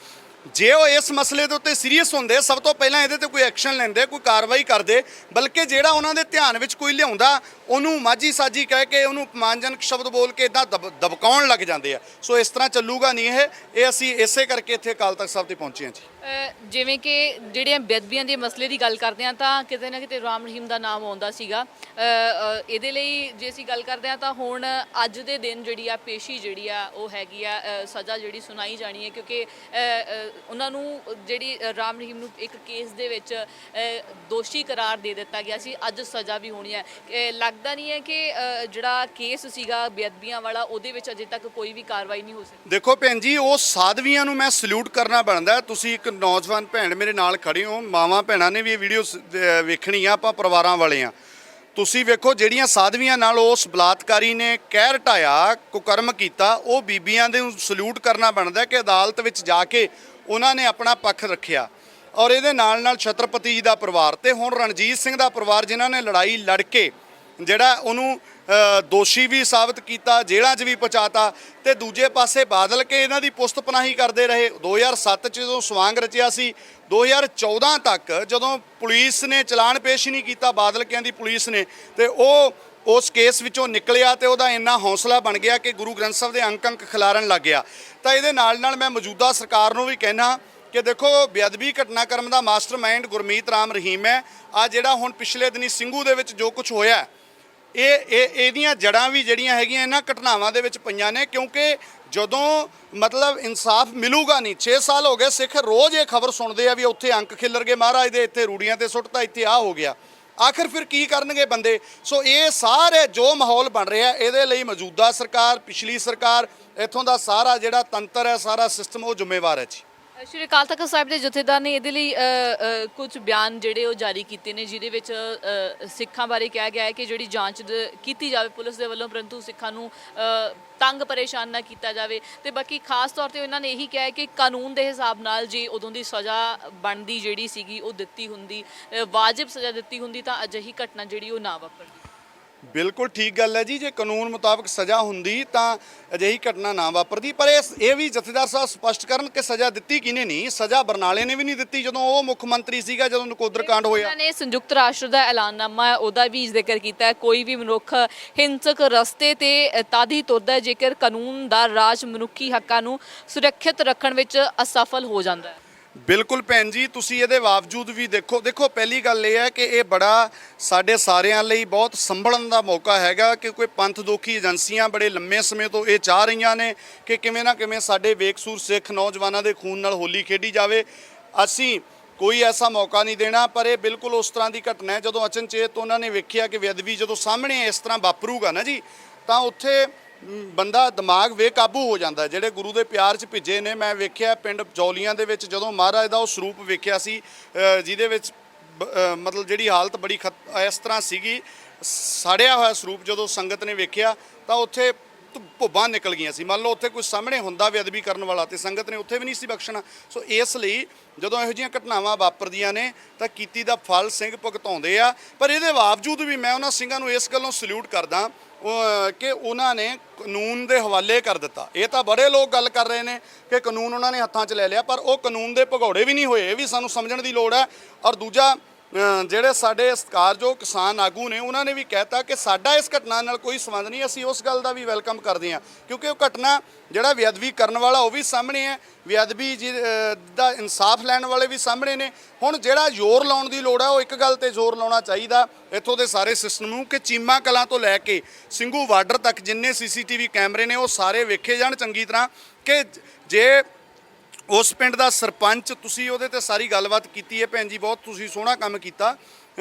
B: ਜੇ ਉਹ ਇਸ ਮਸਲੇ ਦੇ ਉੱਤੇ ਸੀਰੀਅਸ ਹੁੰਦੇ, ਸਭ ਤੋਂ ਪਹਿਲਾਂ ਇਹਦੇ ਤੇ ਕੋਈ ਐਕਸ਼ਨ ਲੈਂਦੇ, ਕੋਈ ਕਾਰਵਾਈ ਕਰਦੇ, ਬਲਕਿ ਜਿਹੜਾ ਉਹਨਾਂ ਦੇ ਧਿਆਨ ਵਿੱਚ ਕੋਈ ਲਿਆਉਂਦਾ ਉਹਨੂੰ ਮਾਝੀ ਸਾਜੀ ਕਹਿ ਕੇ, ਉਹਨੂੰ ਅਪਮਾਨਜਨਕ ਸ਼ਬਦ ਬੋਲ ਕੇ ਇਦਾਂ ਦਬਕਾਉਣ ਲੱਗ ਜਾਂਦੇ ਆ। ਸੋ ਇਸ ਤਰ੍ਹਾਂ ਚੱਲੂਗਾ ਨਹੀਂ ਇਹ ਅਸੀਂ ਇਸੇ ਕਰਕੇ ਇੱਥੇ ਅਕਾਲ ਤਖਤ ਸਾਹਿਬ ਤੇ ਪਹੁੰਚੇ ਹਾਂ ਜੀ।
A: ਜਿਵੇਂ ਕਿ ਜਿਹੜੀਆਂ ਬੇਅਦਬੀਆਂ ਦੇ ਮਸਲੇ ਦੀ ਗੱਲ ਕਰਦੇ ਹਾਂ ਤਾਂ ਕਿਤੇ ਨਾ ਕਿਤੇ ਰਾਮ ਰਹੀਮ ਦਾ ਨਾਮ ਆਉਂਦਾ ਸੀਗਾ। ਇਹਦੇ ਲਈ ਜੇ ਅਸੀਂ ਗੱਲ ਕਰਦੇ ਹਾਂ ਤਾਂ ਹੁਣ ਅੱਜ ਦੇ ਦਿਨ ਜਿਹੜੀ ਆ ਪੇਸ਼ੀ ਜਿਹੜੀ ਆ ਉਹ ਹੈਗੀ ਆ, ਸਜ਼ਾ ਜਿਹੜੀ ਸੁਣਾਈ ਜਾਣੀ ਹੈ, ਕਿਉਂਕਿ ਉਹਨਾਂ ਨੂੰ ਜਿਹੜੀ ਰਾਮ ਰਹੀਮ ਨੂੰ ਇੱਕ ਕੇਸ ਦੇ ਵਿੱਚ ਦੋਸ਼ੀ ਕਰਾਰ ਦੇ ਦਿੱਤਾ ਗਿਆ ਸੀ। ਅੱਜ ਸਜ਼ਾ ਵੀ ਹੋਣੀ ਹੈ। ਲੱਗਦਾ ਨਹੀਂ ਹੈ ਕਿ ਜਿਹੜਾ ਕੇਸ ਸੀਗਾ ਬੇਅਦਬੀਆਂ ਵਾਲਾ ਉਹਦੇ ਵਿੱਚ ਅਜੇ ਤੱਕ ਕੋਈ ਵੀ ਕਾਰਵਾਈ ਨਹੀਂ ਹੋ ਸਕੀ।
B: ਦੇਖੋ ਭੈਣ ਜੀ, ਉਹ ਸਾਧਵੀਆਂ ਨੂੰ ਮੈਂ ਸਲੂਟ ਕਰਨਾ ਬਣਦਾ। ਤੁਸੀਂ ਇੱਕ ਨੌਜਵਾਨ ਭੈਣ ਮੇਰੇ ਨਾਲ ਖੜੀ ਹੋ, ਮਾਵਾਂ ਭੈਣਾਂ ਨੇ ਵੀ ਇਹ ਵੀਡੀਓ ਵੇਖਣੀ ਆ, ਆਪਾਂ ਪਰਿਵਾਰਾਂ ਵਾਲੇ ਆ। ਤੁਸੀਂ ਵੇਖੋ ਜਿਹੜੀਆਂ ਸਾਧਵੀਆਂ ਨਾਲ ਉਸ ਬਲਾਤਕਾਰੀ ਨੇ ਕਹਿਰ ਢਾਇਆ, ਕੁਕਰਮ ਕੀਤਾ, ਉਹ ਬੀਬੀਆਂ ਦੇ ਨੂੰ ਸਲੂਟ ਕਰਨਾ ਬਣਦਾ ਕਿ ਅਦਾਲਤ ਵਿੱਚ ਜਾ ਕੇ ਉਹਨਾਂ ਨੇ ਆਪਣਾ ਪੱਖ ਰੱਖਿਆ। ਔਰ ਇਹਦੇ ਨਾਲ ਛਤਰਪਤੀ ਜੀ ਦਾ ਪਰਿਵਾਰ ਤੇ ਹੁਣ ਰਣਜੀਤ ਸਿੰਘ ਦਾ ਪਰਿਵਾਰ, ਜਿਨ੍ਹਾਂ ਨੇ ਲੜਾਈ ਲੜ ਕੇ ਜਿਹੜਾ ਉਹਨੂੰ ਦੋਸ਼ੀ ਵੀ ਸਾਬਤ ਕੀਤਾ, ਜੇਲ੍ਹਾਂ 'ਚ ਵੀ ਪਹੁੰਚਾਤਾ, ਤੇ ਦੂਜੇ ਪਾਸੇ ਬਾਦਲ ਕੇ ਇਹਨਾਂ ਦੀ ਪੁਸਤ ਪਨਾਹੀ ਕਰਦੇ ਰਹੇ। 2007 'ਚ ਜਦੋਂ ਸਵਾਂਗ ਰਚਿਆ ਸੀ, 2014 ਤੱਕ ਜਦੋਂ ਪੁਲਿਸ ਨੇ ਚਲਾਨ ਪੇਸ਼ ਨਹੀਂ ਕੀਤਾ ਬਾਦਲ ਕਿਆਂ ਦੀ ਪੁਲਿਸ ਨੇ, ਤੇ ਉਹ ਉਸ ਕੇਸ ਵਿੱਚੋਂ ਨਿਕਲਿਆ ਤੇ ਉਹਦਾ ਇੰਨਾ ਹੌਸਲਾ ਬਣ ਗਿਆ ਕਿ ਗੁਰੂ ਗ੍ਰੰਥ ਸਾਹਿਬ ਦੇ ਅੰਕ ਖਿਲਾਰਨ ਲੱਗ ਗਿਆ। ਤਾਂ ਇਹਦੇ ਨਾਲ ਮੈਂ ਮੌਜੂਦਾ ਸਰਕਾਰ ਨੂੰ ਵੀ ਕਹਿਣਾ ਕਿ ਦੇਖੋ, ਬੇਅਦਬੀ ਘਟਨਾਕ੍ਰਮ ਦਾ ਮਾਸਟਰਮਾਈਂਡ ਗੁਰਮੀਤ ਰਾਮ ਰਹੀਮ ਹੈ। ਆ ਜਿਹੜਾ ਹੁਣ ਪਿਛਲੇ ਦਿਨੀ ਸਿੰਘੂ ਦੇ ਵਿੱਚ ਜੋ ਕੁਝ ਹੋਇਆ, ਇਹਦੀਆਂ ਜੜ੍ਹਾਂ ਵੀ ਜਿਹੜੀਆਂ ਹੈਗੀਆਂ ਇਹਨਾਂ ਘਟਨਾਵਾਂ ਦੇ ਵਿੱਚ ਪਈਆਂ ਨੇ। ਕਿਉਂਕਿ ਜਦੋਂ ਮਤਲਬ ਇਨਸਾਫ ਮਿਲੂਗਾ ਨਹੀਂ, 6 ਸਾਲ ਹੋ ਗਏ ਸਿੱਖ ਰੋਜ਼ ਇਹ ਖਬਰ ਸੁਣਦੇ ਆ ਵੀ ਉੱਥੇ ਅੰਕ ਖਿੱਲਰ ਗਏ ਮਹਾਰਾਜ ਦੇ, ਇੱਥੇ ਰੂੜੀਆਂ ਤੇ ਸੁੱਟਤਾ, ਇੱਥੇ ਆ ਹੋ ਗਿਆ। ਆਖਿਰ ਫਿਰ ਕੀ ਕਰਨਗੇ ਬੰਦੇ? ਸੋ ਇਹ ਸਾਰੇ ਜੋ ਮਾਹੌਲ ਬਣ ਰਿਹਾ, ਇਹਦੇ ਲਈ ਮੌਜੂਦਾ ਸਰਕਾਰ, ਪਿਛਲੀ ਸਰਕਾਰ, ਇੱਥੋਂ ਦਾ ਸਾਰਾ ਜਿਹੜਾ ਤੰਤਰ ਹੈ, ਸਾਰਾ ਸਿਸਟਮ, ਉਹ ਜ਼ਿੰਮੇਵਾਰ ਹੈ ਜੀ।
A: ਸ਼੍ਰੀ ਅਕਾਲ ਤਖਤ ਸਾਹਿਬ ਦੇ ਜਥੇਦਾਰ ਨੇ ਇਹਦੇ ਲਈ ਕੁਝ ਬਿਆਨ ਜਿਹੜੇ ਉਹ ਜਾਰੀ ਕੀਤੇ ਨੇ, ਜਿਹਦੇ ਵਿੱਚ ਸਿੱਖਾਂ ਬਾਰੇ ਕਿਹਾ ਗਿਆ ਹੈ ਕਿ ਜਿਹੜੀ ਜਾਂਚ ਕੀਤੀ ਜਾਵੇ ਪੁਲਿਸ ਦੇ ਵੱਲੋਂ, ਪਰੰਤੂ ਸਿੱਖਾਂ ਨੂੰ ਤੰਗ ਪਰੇਸ਼ਾਨ ਨਾ ਕੀਤਾ ਜਾਵੇ। ਤੇ ਬਾਕੀ ਖਾਸ ਤੌਰ ਤੇ ਇਹਨਾਂ ਨੇ ਇਹੀ ਕਿਹਾ ਹੈ ਕਿ ਕਾਨੂੰਨ ਦੇ ਹਿਸਾਬ ਨਾਲ ਜੇ ਉਦੋਂ ਦੀ ਸਜ਼ਾ ਬਣਦੀ ਜਿਹੜੀ ਸੀਗੀ ਉਹ ਦਿੱਤੀ ਹੁੰਦੀ, ਵਾਜਿਬ ਸਜ਼ਾ ਦਿੱਤੀ ਹੁੰਦੀ, ਤਾਂ ਅਜਿਹੀ ਘਟਨਾ ਜਿਹੜੀ ਉਹ ਨਾ ਵਾਪਰਦੀ।
B: ਬਿਲਕੁਲ ਠੀਕ ਗੱਲ ਹੈ ਜੀ। ਜੇ ਕਾਨੂੰਨ ਮੁਤਾਬਕ ਸਜ਼ਾ ਹੁੰਦੀ ਤਾਂ ਅਜਿਹੀ ਘਟਨਾ ਨਾ ਵਾਪਰਦੀ। ਪਰ ਇਹ ਵੀ ਜਥੇਦਾਰ ਸਾਹਿਬ ਸਪਸ਼ਟ ਕਰਨ ਕਿ ਸਜ਼ਾ ਦਿੱਤੀ ਕਿਹਨੇ ਨਹੀਂ। ਸਜ਼ਾ ਬਰਨਾਲੇ ਨੇ ਵੀ ਨਹੀਂ ਦਿੱਤੀ ਜਦੋਂ ਉਹ ਮੁੱਖ ਮੰਤਰੀ ਸੀਗਾ, ਜਦੋਂ ਨਕੋਦਰ ਕਾਂਡ ਹੋਇਆ।
A: ਉਹਨਾਂ ਨੇ ਸੰਯੁਕਤ ਰਾਸ਼ਟਰ ਦਾ ਐਲਾਨਨਾਮਾ ਹੈ, ਉਹਦਾ ਵੀ ਜ਼ਿਕਰ ਕੀਤਾ ਹੈ। ਕੋਈ ਵੀ ਮਨੁੱਖ ਹਿੰਸਕ ਰਸਤੇ ਤੇ ਤਦ ਹੀ ਤੁਰਦਾ ਜੇਕਰ ਕਾਨੂੰਨ ਦਾ ਰਾਜ ਮਨੁੱਖੀ ਹੱਕਾਂ ਨੂੰ ਸੁਰੱਖਿਅਤ ਰੱਖਣ ਵਿੱਚ ਅਸਫਲ ਹੋ ਜਾਂਦਾ ਹੈ।
B: ਬਿਲਕੁਲ ਭੈਣ ਜੀ, ਤੁਸੀਂ ਇਹਦੇ ਬਾਵਜੂਦ ਵੀ ਦੇਖੋ ਪਹਿਲੀ ਗੱਲ ਇਹ ਹੈ ਕਿ ਇਹ ਬੜਾ ਸਾਡੇ ਸਾਰਿਆਂ ਲਈ ਬਹੁਤ ਸੰਭਲਣ ਦਾ ਮੌਕਾ ਹੈਗਾ ਕਿ ਕੋਈ ਪੰਥ ਦੋਖੀ ਏਜੰਸੀਆਂ ਬੜੇ ਲੰਮੇ ਸਮੇਂ ਤੋਂ ਇਹ ਚਾਹ ਰਹੀਆਂ ਨੇ ਕਿ ਕਿਵੇਂ ਨਾ ਕਿਵੇਂ ਸਾਡੇ ਬੇਕਸੂਰ ਸਿੱਖ ਨੌਜਵਾਨਾਂ ਦੇ ਖੂਨ ਨਾਲ ਹੋਲੀ ਖੇਡੀ ਜਾਵੇ। ਅਸੀਂ ਕੋਈ ਐਸਾ ਮੌਕਾ ਨਹੀਂ ਦੇਣਾ। ਪਰ ਇਹ ਬਿਲਕੁਲ ਉਸ ਤਰ੍ਹਾਂ ਦੀ ਘਟਨਾ ਹੈ ਜਦੋਂ ਅਚਨਚੇਤ ਉਹਨਾਂ ਨੇ ਵੇਖਿਆ ਕਿ ਬੇਅਦਬੀ ਜਦੋਂ ਸਾਹਮਣੇ ਇਸ ਤਰ੍ਹਾਂ ਵਾਪਰੂਗਾ ਨਾ ਜੀ, ਤਾਂ ਉੱਥੇ ਬੰਦਾ ਦਿਮਾਗ ਬੇਕਾਬੂ ਹੋ ਜਾਂਦਾ। ਜਿਹੜੇ ਗੁਰੂ ਦੇ ਪਿਆਰ 'ਚ ਭਿੱਜੇ ਨੇ, ਮੈਂ ਵੇਖਿਆ ਪਿੰਡ ਜੌਲੀਆਂ ਦੇ ਵਿੱਚ ਜਦੋਂ ਮਹਾਰਾਜ ਦਾ ਉਹ ਸਰੂਪ ਵੇਖਿਆ ਸੀ, ਜਿਹਦੇ ਵਿੱਚ ਮਤਲਬ ਜਿਹੜੀ ਹਾਲਤ ਬੜੀ ਇਸ ਤਰ੍ਹਾਂ ਸੀਗੀ, ਸਾੜਿਆ ਹੋਇਆ ਸਰੂਪ ਜਦੋਂ ਸੰਗਤ ਨੇ ਵੇਖਿਆ ਤਾਂ ਉੱਥੇ ਭੁੱਬਾਂ ਨਿਕਲ ਗਈਆਂ ਸੀ। ਮੰਨ ਲਓ ਉੱਥੇ ਕੋਈ ਸਾਹਮਣੇ ਹੁੰਦਾ ਬੇਅਦਬੀ ਕਰਨ ਵਾਲਾ ਤੇ ਸੰਗਤ ਨੇ ਉੱਥੇ ਵੀ ਨਹੀਂ ਸੀ ਬਖਸ਼ਣਾ। ਸੋ ਇਸ ਲਈ ਜਦੋਂ ਇਹੋ ਜਿਹੀਆਂ ਘਟਨਾਵਾਂ ਵਾਪਰਦੀਆਂ ਨੇ ਤਾਂ ਕੀਤੀ ਦਾ ਫਲ ਸਿੰਘ ਭੁਗਤਾਉਂਦੇ ਆ। ਪਰ ਇਹਦੇ ਬਾਵਜੂਦ ਵੀ ਮੈਂ ਉਹਨਾਂ ਸਿੰਘਾਂ ਨੂੰ ਇਸ ਗੱਲੋਂ ਸਲੂਟ ਕਰਦਾ ਕਿ ਉਹਨਾਂ ਨੇ ਕਾਨੂੰਨ ਦੇ ਹਵਾਲੇ ਕਰ ਦਿੱਤਾ। ਇਹ ਤਾਂ ਬੜੇ ਲੋਕ ਗੱਲ ਕਰ ਰਹੇ ਨੇ ਕਿ ਕਾਨੂੰਨ ਉਹਨਾਂ ਨੇ ਹੱਥਾਂ 'ਚ ਲੈ ਲਿਆ, ਪਰ ਉਹ ਕਾਨੂੰਨ ਦੇ ਭਗੌੜੇ ਵੀ ਨਹੀਂ ਹੋਏ। ਇਹ ਵੀ ਸਾਨੂੰ ਸਮਝਣ ਦੀ ਲੋੜ ਹੈ। ਔਰ ਦੂਜਾ, ਜਿਹੜੇ ਸਾਡੇ ਸਤਿਕਾਰਯੋਗ ਕਿਸਾਨ ਆਗੂ ਨੇ, ਉਹਨਾਂ ਨੇ ਵੀ ਕਹਿਤਾ ਕਿ ਸਾਡਾ ਇਸ ਘਟਨਾ ਨਾਲ ਕੋਈ ਸੰਬੰਧ ਨਹੀਂ। ਅਸੀਂ ਉਸ ਗੱਲ ਦਾ ਵੀ ਵੈਲਕਮ ਕਰਦੇ ਹਾਂ ਕਿਉਂਕਿ ਉਹ ਘਟਨਾ ਜਿਹੜਾ ਬੇਅਦਬੀ ਕਰਨ ਵਾਲਾ ਉਹ ਵੀ ਸਾਹਮਣੇ ਹੈ, ਬੇਅਦਬੀ ਦਾ ਇਨਸਾਫ ਲੈਣ ਵਾਲੇ ਵੀ ਸਾਹਮਣੇ ਨੇ। ਹੁਣ ਜਿਹੜਾ ਜ਼ੋਰ ਲਾਉਣ ਦੀ ਲੋੜ ਹੈ, ਉਹ ਇੱਕ ਗੱਲ ਤੇ ਜ਼ੋਰ ਲਾਉਣਾ ਚਾਹੀਦਾ ਇੱਥੋਂ ਦੇ ਸਾਰੇ ਸਿਸਟਮ ਨੂੰ ਕਿ ਚੀਮਾ ਕਲਾਂ ਤੋਂ ਲੈ ਕੇ ਸਿੰਘੂ ਬਾਰਡਰ ਤੱਕ ਜਿੰਨੇ CCTV ਕੈਮਰੇ ਨੇ ਉਹ ਸਾਰੇ ਵੇਖੇ ਜਾਣ ਚੰਗੀ ਤਰ੍ਹਾਂ। ਕਿ ਜੇ ਉਸ ਪਿੰਡ ਦਾ ਸਰਪੰਚ, ਤੁਸੀਂ ਉਹਦੇ ਤੇ ਸਾਰੀ ਗੱਲਬਾਤ ਕੀਤੀ ਹੈ ਭੈਣ ਜੀ, ਬਹੁਤ ਤੁਸੀਂ ਸੋਹਣਾ ਕੰਮ ਕੀਤਾ।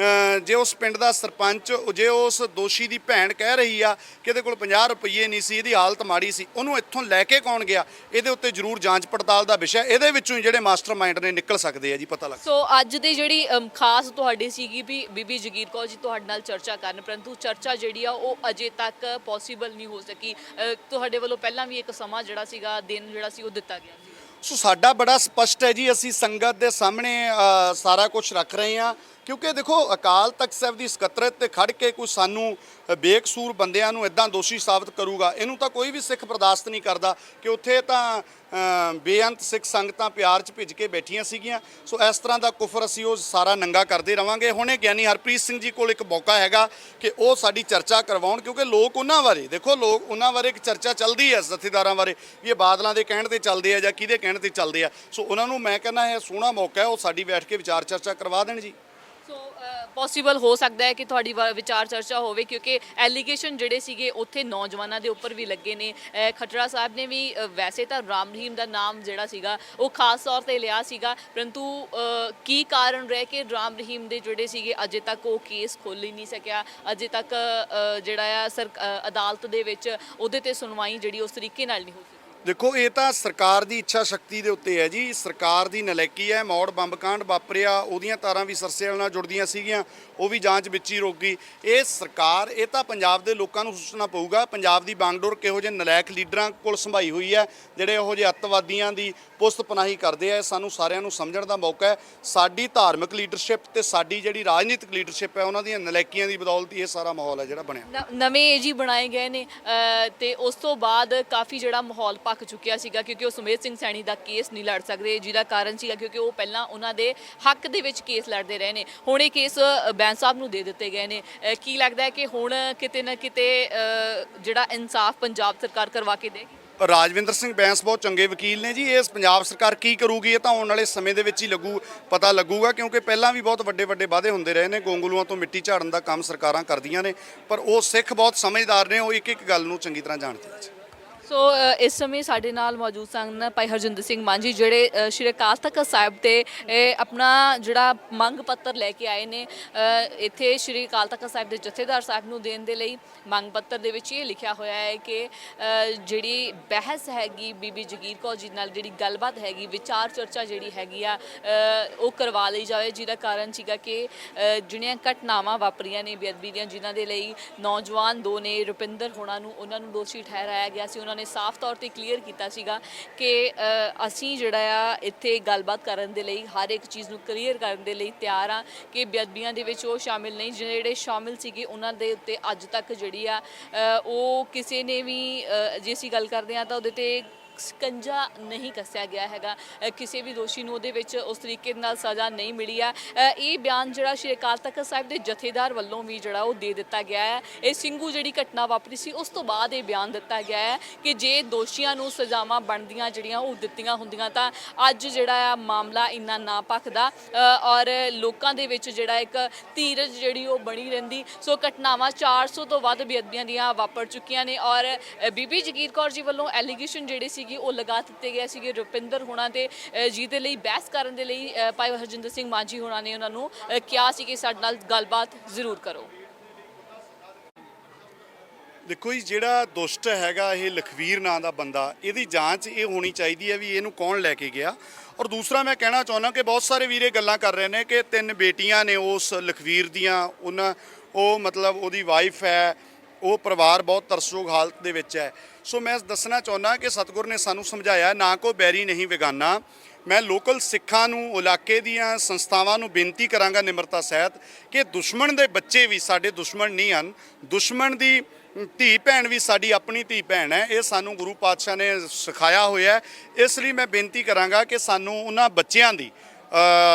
B: ਜੇ ਉਸ ਪਿੰਡ ਦਾ ਸਰਪੰਚ, ਜੇ ਉਸ ਦੋਸ਼ੀ ਦੀ ਭੈਣ ਕਹਿ ਰਹੀ ਆ ਕਿ ਇਹਦੇ ਕੋਲ 50 ਰੁਪਏ ਨਹੀਂ ਸੀ, ਇਹਦੀ ਹਾਲਤ ਮਾੜੀ ਸੀ, ਉਹਨੂੰ ਇੱਥੋਂ ਲੈ ਕੇ ਕੌਣ ਗਿਆ? ਇਹਦੇ ਉੱਤੇ ਜ਼ਰੂਰ ਜਾਂਚ ਪੜਤਾਲ ਦਾ ਵਿਸ਼ਾ, ਇਹਦੇ ਵਿੱਚੋਂ ਹੀ ਜਿਹੜੇ ਮਾਸਟਰਮਾਈਂਡ ਨੇ ਨਿਕਲ ਸਕਦੇ ਆ ਜੀ, ਪਤਾ ਲੱਗ।
A: ਸੋ ਅੱਜ ਦੀ ਜਿਹੜੀ ਖਾਸ ਤੁਹਾਡੀ ਸੀਗੀ ਵੀ ਬੀਬੀ ਜਗੀਰ ਕੌਰ ਜੀ ਤੁਹਾਡੇ ਨਾਲ ਚਰਚਾ ਕਰਨ, ਪਰੰਤੂ ਚਰਚਾ ਜਿਹੜੀ ਆ ਉਹ ਅਜੇ ਤੱਕ ਪੋਸੀਬਲ ਨਹੀਂ ਹੋ ਸਕੀ। ਤੁਹਾਡੇ ਵੱਲੋਂ ਪਹਿਲਾਂ ਵੀ ਇੱਕ ਸਮਾਂ ਜਿਹੜਾ ਸੀਗਾ, ਦਿਨ ਜਿਹੜਾ ਸੀ ਉਹ ਦਿੱਤਾ ਗਿਆ ਸੀ।
B: ਸੋ ਸਾਡਾ ਬੜਾ ਸਪਸ਼ਟ ਹੈ ਜੀ, ਅਸੀਂ ਸੰਗਤ ਦੇ ਸਾਹਮਣੇ ਸਾਰਾ ਕੁਝ ਰੱਖ ਰਹੇ ਹਾਂ, ਕਿਉਂਕਿ ਦੇਖੋ ਅਕਾਲ ਤਖਤ ਸਾਹਿਬ ਦੀ ਸਕੱਤਰਤ ਤੇ ਖੜ ਕੇ ਕੋਈ ਸਾਨੂੰ ਬੇਕਸੂਰ ਬੰਦਿਆਂ ਨੂੰ ਇਦਾਂ ਦੋਸ਼ੀ ਸਾਬਤ ਕਰੂਗਾ, ਇਹਨੂੰ ਤਾਂ ਕੋਈ ਵੀ ਸਿੱਖ ਬਰਦਾਸ਼ਤ ਨਹੀਂ ਕਰਦਾ ਕਿ ਉੱਥੇ ਤਾਂ ਬੇਅੰਤ ਸਿੱਖ ਸੰਗਤਾਂ ਪਿਆਰ 'ਚ ਭਿੱਜ ਕੇ ਬੈਠੀਆਂ ਸੀਗੀਆਂ। ਸੋ ਇਸ ਤਰ੍ਹਾਂ ਦਾ ਕੁਫਰ ਅਸੀਂ ਉਹ ਸਾਰਾ ਨੰਗਾ ਕਰਦੇ ਰਵਾਂਗੇ। ਹੁਣੇ ਗਿਆਨੀ ਹਰਪ੍ਰੀਤ ਸਿੰਘ ਜੀ ਕੋਲ ਇੱਕ ਮੌਕਾ ਹੈਗਾ ਕਿ ਉਹ ਸਾਡੀ ਚਰਚਾ ਕਰਵਾਉਣ, ਕਿਉਂਕਿ ਲੋਕ ਉਹਨਾਂ ਬਾਰੇ ਦੇਖੋ, ਲੋਕ ਉਹਨਾਂ ਬਾਰੇ ਇੱਕ ਚਰਚਾ ਚੱਲਦੀ ਹੈ ਜਥੇਦਾਰਾਂ ਬਾਰੇ ਵੀ ਇਹ ਬਾਦਲਾਂ ਦੇ ਕਹਿਣ ਤੇ ਚੱਲਦੇ ਆ ਜਾਂ ਕਿਹਦੇ ਕਹਿਣ ਤੇ ਚੱਲਦੇ ਆ। ਸੋ ਉਹਨਾਂ ਨੂੰ ਮੈਂ ਕਹਿੰਦਾ ਇਹ ਸੋਹਣਾ ਮੌਕਾ ਹੈ, ਉਹ ਸਾਡੀ ਬੈਠ ਕੇ ਵਿਚਾਰ ਚਰਚਾ ਕਰਵਾ ਦੇਣ ਜੀ।
A: ਸੋ ਪੋਸੀਬਲ ਹੋ ਸਕਦਾ ਹੈ ਕਿ ਤੁਹਾਡੀ ਵਿਚਾਰ ਚਰਚਾ ਹੋਵੇ, ਕਿਉਂਕਿ ਐਲੀਗੇਸ਼ਨ ਜਿਹੜੇ ਸੀਗੇ ਉੱਥੇ ਨੌਜਵਾਨਾਂ ਦੇ ਉੱਪਰ ਵੀ ਲੱਗੇ ਨੇ। ਖੱਟੜਾ ਸਾਹਿਬ ਨੇ ਵੀ ਵੈਸੇ ਤਾਂ ਰਾਮ ਰਹੀਮ ਦਾ ਨਾਮ ਜਿਹੜਾ ਸੀਗਾ ਉਹ ਖਾਸ ਤੌਰ ਤੇ ਲਿਆ ਸੀਗਾ, ਪਰੰਤੂ ਕੀ ਕਾਰਨ ਰਹਿ ਕੇ ਰਾਮ ਰਹੀਮ ਦੇ ਜਿਹੜੇ ਸੀਗੇ ਅਜੇ ਤੱਕ ਉਹ ਕੇਸ ਖੋਲ੍ਹ ਹੀ ਨਹੀਂ ਸਕਿਆ। ਅਜੇ ਤੱਕ ਜਿਹੜਾ ਆ ਅਦਾਲਤ ਦੇ ਵਿੱਚ ਉਹਦੇ ਤੇ ਸੁਣਵਾਈ ਜਿਹੜੀ ਉਸ ਤਰੀਕੇ ਨਾਲ ਨਹੀਂ ਹੋ ਸਕੀ।
B: ਦੇਖੋ ਇਹ ਤਾਂ ਸਰਕਾਰ ਦੀ ਇੱਛਾ ਸ਼ਕਤੀ ਦੇ ਉੱਤੇ ਹੈ ਜੀ, ਸਰਕਾਰ ਦੀ ਨਲਾਇਕੀ ਹੈ। ਮੌੜ ਬੰਬ ਕਾਂਡ ਵਾਪਰਿਆ, ਉਹਦੀਆਂ ਤਾਰਾਂ ਵੀ ਸਰਸੇ ਨਾਲ ਜੁੜਦੀਆਂ ਸੀਗੀਆਂ, ਉਹ ਵੀ ਜਾਂਚ ਵਿੱਚ ਹੀ ਰੁਕ ਗਈ। ਇਹ ਸਰਕਾਰ, ਇਹ ਤਾਂ ਪੰਜਾਬ ਦੇ ਲੋਕਾਂ ਨੂੰ ਸੋਚਣਾ ਪਊਗਾ ਪੰਜਾਬ ਦੀ ਬਾਗਡੋਰ ਕਿਹੋ ਜਿਹੇ ਨਲਾਇਕ ਲੀਡਰਾਂ ਕੋਲ ਸੰਭਾਈ ਹੋਈ ਹੈ, ਜਿਹੜੇ ਇਹੋ ਜਿਹੇ ਅੱਤਵਾਦੀਆਂ ਦੀ ਪੁਸਤ ਪਨਾਹੀ ਕਰਦੇ ਆ। ਸਾਨੂੰ ਸਾਰਿਆਂ ਨੂੰ ਸਮਝਣ ਦਾ ਮੌਕਾ ਹੈ। ਸਾਡੀ ਧਾਰਮਿਕ ਲੀਡਰਸ਼ਿਪ ਤੇ ਸਾਡੀ ਜਿਹੜੀ ਰਾਜਨੀਤਿਕ ਲੀਡਰਸ਼ਿਪ ਹੈ, ਉਹਨਾਂ ਦੀਆਂ ਨਲਾਇਕੀਆਂ ਦੀ ਬਦੌਲਤ ਇਹ ਸਾਰਾ ਮਾਹੌਲ ਹੈ ਜਿਹੜਾ ਬਣਿਆ।
A: ਨਵੇਂ ਏਜੀ ਬਣਾਏ ਗਏ ਨੇ ਤੇ ਉਸ ਤੋਂ ਬਾਅਦ ਕਾਫੀ ਜਿਹੜਾ ਮਾਹੌਲ ਪੱਕ ਚੁੱਕਿਆ ਸੀਗਾ, ਕਿਉਂਕਿ ਉਹ ਸੁਮੇਧ ਸਿੰਘ ਸੈਣੀ ਦਾ ਕੇਸ ਨਹੀਂ ਲੜ ਸਕਦੇ, ਜਿਹਦਾ ਕਾਰਨ ਸੀਗਾ ਕਿਉਂਕਿ ਉਹ ਪਹਿਲਾਂ ਉਹਨਾਂ ਦੇ ਹੱਕ ਦੇ ਵਿੱਚ ਕੇਸ ਲੜਦੇ ਰਹੇ ਨੇ। ਹੁਣ ਇਹ ਕੇਸ ਬੈਂਸ ਸਾਹਿਬ ਨੂੰ ਦੇ ਦਿੱਤੇ ਗਏ ਨੇ। ਕੀ ਲੱਗਦਾ ਹੈ ਕਿ ਹੁਣ ਕਿਤੇ ਨਾ ਕਿਤੇ ਜਿਹੜਾ ਇਨਸਾਫ ਪੰਜਾਬ ਸਰਕਾਰ ਕਰਵਾ ਕੇ ਦੇਗੀ?
B: ਰਾਜਵਿੰਦਰ ਸਿੰਘ ਬੈਂਸ ਬਹੁਤ ਚੰਗੇ ਵਕੀਲ ਨੇ ਜੀ। ਇਹ ਪੰਜਾਬ ਸਰਕਾਰ ਕੀ ਕਰੂਗੀ ਇਹ ਤਾਂ ਆਉਣ ਵਾਲੇ ਸਮੇਂ ਦੇ ਵਿੱਚ ਹੀ ਪਤਾ ਲੱਗੂਗਾ, ਕਿਉਂਕਿ ਪਹਿਲਾਂ ਵੀ ਬਹੁਤ ਵੱਡੇ ਵੱਡੇ ਵਾਅਦੇ ਹੁੰਦੇ ਰਹੇ ਨੇ। ਗੋਂਗਲੂਆਂ ਤੋਂ ਮਿੱਟੀ ਝਾੜਨ ਦਾ ਕੰਮ ਸਰਕਾਰਾਂ ਕਰਦੀਆਂ ਨੇ, ਪਰ ਉਹ ਸਿੱਖ ਬਹੁਤ ਸਮਝਦਾਰ ਨੇ, ਉਹ ਇੱਕ ਇੱਕ ਗੱਲ ਨੂੰ ਚੰਗੀ ਤਰ੍ਹਾਂ ਜਾਣਦੇ ਨੇ।
A: ਸੋ ਇਸ ਸਮੇਂ ਸਾਡੇ ਨਾਲ ਮੌਜੂਦ ਸਨ ਭਾਈ ਹਰਜਿੰਦਰ ਸਿੰਘ ਮਾਂਜੀ, ਜਿਹੜੇ ਸ਼੍ਰੀ ਅਕਾਲ ਤਖਤ ਸਾਹਿਬ ਤੇ ਆਪਣਾ ਜਿਹੜਾ ਮੰਗ ਪੱਤਰ ਲੈ ਕੇ ਆਏ ਨੇ ਇੱਥੇ ਸ਼੍ਰੀ ਅਕਾਲ ਤਖਤ ਸਾਹਿਬ ਦੇ ਜਥੇਦਾਰ ਸਾਹਿਬ ਨੂੰ ਦੇਣ ਦੇ ਲਈ। ਮੰਗ ਪੱਤਰ ਦੇ ਵਿੱਚ ਇਹ ਲਿਖਿਆ ਹੋਇਆ ਹੈ ਕਿ ਜਿਹੜੀ ਬਹਿਸ ਹੈਗੀ ਬੀਬੀ ਜਗੀਰ ਕੌਰ ਜੀ ਨਾਲ, ਜਿਹੜੀ ਗੱਲਬਾਤ ਹੈਗੀ, ਵਿਚਾਰ ਚਰਚਾ ਜਿਹੜੀ ਹੈਗੀ ਆ ਉਹ ਕਰਵਾ ਲਈ ਜਾਵੇ, ਜਿਹਦਾ ਕਾਰਨ ਸੀਗਾ ਕਿ ਜਿਹੜੀਆਂ ਘਟਨਾਵਾਂ ਵਾਪਰੀਆਂ ਨੇ ਬੇਅਦਬੀ ਦੀਆਂ, ਜਿਨ੍ਹਾਂ ਦੇ ਲਈ ਨੌਜਵਾਨ ਦੋ ਨੇ, ਰੁਪਿੰਦਰ ਹੋਣਾ ਨੂੰ ਉਹਨਾਂ ਨੂੰ ਦੋਸ਼ੀ ਠਹਿਰਾਇਆ ਗਿਆ ਸੀ। ਉਹਨਾਂ ਨੇ ਸਾਫ਼ ਤੌਰ ਤੇ ਕਲੀਅਰ ਕੀਤਾ ਸੀਗਾ ਕਿ ਅਸੀਂ ਜਿਹੜਾ ਆ ਇੱਥੇ ਗੱਲਬਾਤ ਕਰਨ ਦੇ ਲਈ, ਹਰ ਇੱਕ ਚੀਜ਼ ਨੂੰ ਕਲੀਅਰ ਕਰਨ ਦੇ ਲਈ ਤਿਆਰ ਆ ਕਿ ਬੇਅਦਬੀਆਂ ਦੇ ਵਿੱਚ ਉਹ ਸ਼ਾਮਿਲ ਨਹੀਂ, ਜਿਹੜੇ ਸ਼ਾਮਿਲ ਸੀਗੇ ਉਹਨਾਂ ਦੇ ਉੱਤੇ ਅੱਜ ਤੱਕ ਜਿਹੜੀ ਆ ਉਹ ਕਿਸੇ ਨੇ ਵੀ, ਜੇ ਅਸੀਂ ਗੱਲ ਕਰਦੇ ਹਾਂ ਤਾਂ ਉਹਦੇ ਤੇ ਸਕੰਜਾ ਨਹੀਂ ਕੱਸਿਆ ਗਿਆ ਹੈਗਾ, ਕਿਸੇ ਵੀ ਦੋਸ਼ੀ ਨੂੰ ਉਹਦੇ ਵਿੱਚ ਉਸ ਤਰੀਕੇ ਨਾਲ ਸਜ਼ਾ ਨਹੀਂ ਮਿਲੀ ਆ। ਇਹ ਬਿਆਨ ਜਿਹੜਾ ਸ਼੍ਰੀ ਅਕਾਲ ਤਖਤ ਸਾਹਿਬ ਦੇ ਜਥੇਦਾਰ ਵੱਲੋਂ ਵੀ ਜਿਹੜਾ ਉਹ ਦੇ ਦਿੱਤਾ ਗਿਆ ਹੈ। ਇਹ ਸਿੰਘੂ ਜਿਹੜੀ ਘਟਨਾ ਵਾਪਰੀ ਸੀ ਉਸ ਤੋਂ ਬਾਅਦ ਇਹ ਬਿਆਨ ਦਿੱਤਾ ਗਿਆ ਹੈ ਕਿ ਜੇ ਦੋਸ਼ੀਆਂ ਨੂੰ ਸਜ਼ਾਵਾਂ ਬਣਦੀਆਂ ਜਿਹੜੀਆਂ ਉਹ ਦਿੱਤੀਆਂ ਹੁੰਦੀਆਂ ਤਾਂ ਅੱਜ ਜਿਹੜਾ ਆ ਮਾਮਲਾ ਇੰਨਾ ਨਾ ਭਖਦਾ ਔਰ ਲੋਕਾਂ ਦੇ ਵਿੱਚ ਜਿਹੜਾ ਇੱਕ ਧੀਰਜ ਜਿਹੜੀ ਉਹ ਬਣੀ ਰਹਿੰਦੀ। ਸੋ ਘਟਨਾਵਾਂ 400 ਤੋਂ ਵੱਧ ਬੇਅਦਬੀਆਂ ਦੀਆਂ ਵਾਪਰ ਚੁੱਕੀਆਂ ਨੇ ਔਰ ਬੀਬੀ ਜਗੀਰ ਕੌਰ ਜੀ ਵੱਲੋਂ ਐਲੀਗੇਸ਼ਨ ਜਿਹੜੇ ਸੀਗੇ ਉਹ ਲਗਾ ਦਿੱਤੇ ਗਏ ਸੀਗੇ ਰੁਪਿੰਦਰ ਹੋਣਾ ਤੇ, ਜਿਹਦੇ ਲਈ ਬਹਿਸ ਕਰਨ ਦੇ ਲਈ ਭਾਈ ਹਰਜਿੰਦਰ ਸਿੰਘ ਮਾਂਜੀ ਹੋਣਾ ਨੇ ਉਹਨਾਂ ਨੂੰ ਕਿਹਾ ਸੀ ਕਿ ਸਾਡੇ ਨਾਲ ਗੱਲਬਾਤ ਜ਼ਰੂਰ ਕਰੋ।
B: ਦੇਖੋ ਜੀ, ਜਿਹੜਾ ਦੁਸ਼ਟ ਹੈਗਾ ਇਹ ਲਖਵੀਰ ਨਾਂ ਦਾ ਬੰਦਾ, ਇਹਦੀ ਜਾਂਚ ਇਹ ਹੋਣੀ ਚਾਹੀਦੀ ਹੈ ਵੀ ਇਹਨੂੰ ਕੌਣ ਲੈ ਕੇ ਗਿਆ। ਔਰ ਦੂਸਰਾ ਮੈਂ ਕਹਿਣਾ ਚਾਹੁੰਦਾ ਕਿ ਬਹੁਤ ਸਾਰੇ ਵੀਰੇ ਗੱਲਾਂ ਕਰ ਰਹੇ ਨੇ ਕਿ 3 ਬੇਟੀਆਂ ਨੇ ਉਸ ਲਖਵੀਰ ਦੀਆਂ, ਉਹ ਮਤਲਬ ਉਹਦੀ ਵਾਈਫ ਹੈ, ਉਹ ਪਰਿਵਾਰ ਬਹੁਤ ਤਰਸਯੋਗ ਹਾਲਤ ਦੇ ਵਿੱਚ ਹੈ। ਸੋ ਮੈਂ ਦੱਸਣਾ ਚਾਹੁੰਦਾ ਕਿ ਸਤਿਗੁਰ ਨੇ ਸਾਨੂੰ ਸਮਝਾਇਆ, ਨਾ ਕੋ ਬੈਰੀ ਨਹੀਂ ਵਿਗਾਨਾ। ਮੈਂ ਲੋਕਲ ਸਿੱਖਾਂ ਨੂੰ, ਇਲਾਕੇ ਦੀਆਂ ਸੰਸਥਾਵਾਂ ਨੂੰ ਬੇਨਤੀ ਕਰਾਂਗਾ ਨਿਮਰਤਾ ਸਹਿਤ ਕਿ ਦੁਸ਼ਮਣ ਦੇ ਬੱਚੇ ਵੀ ਸਾਡੇ ਦੁਸ਼ਮਣ ਨਹੀਂ ਹਨ, ਦੁਸ਼ਮਣ ਦੀ ਧੀ ਭੈਣ ਵੀ ਸਾਡੀ ਆਪਣੀ ਧੀ ਭੈਣ ਹੈ। ਇਹ ਸਾਨੂੰ ਗੁਰੂ ਪਾਤਸ਼ਾਹ ਨੇ ਸਿਖਾਇਆ ਹੋਇਆ। ਇਸ ਲਈ ਮੈਂ ਬੇਨਤੀ ਕਰਾਂਗਾ ਕਿ ਸਾਨੂੰ ਉਹਨਾਂ ਬੱਚਿਆਂ ਦੀ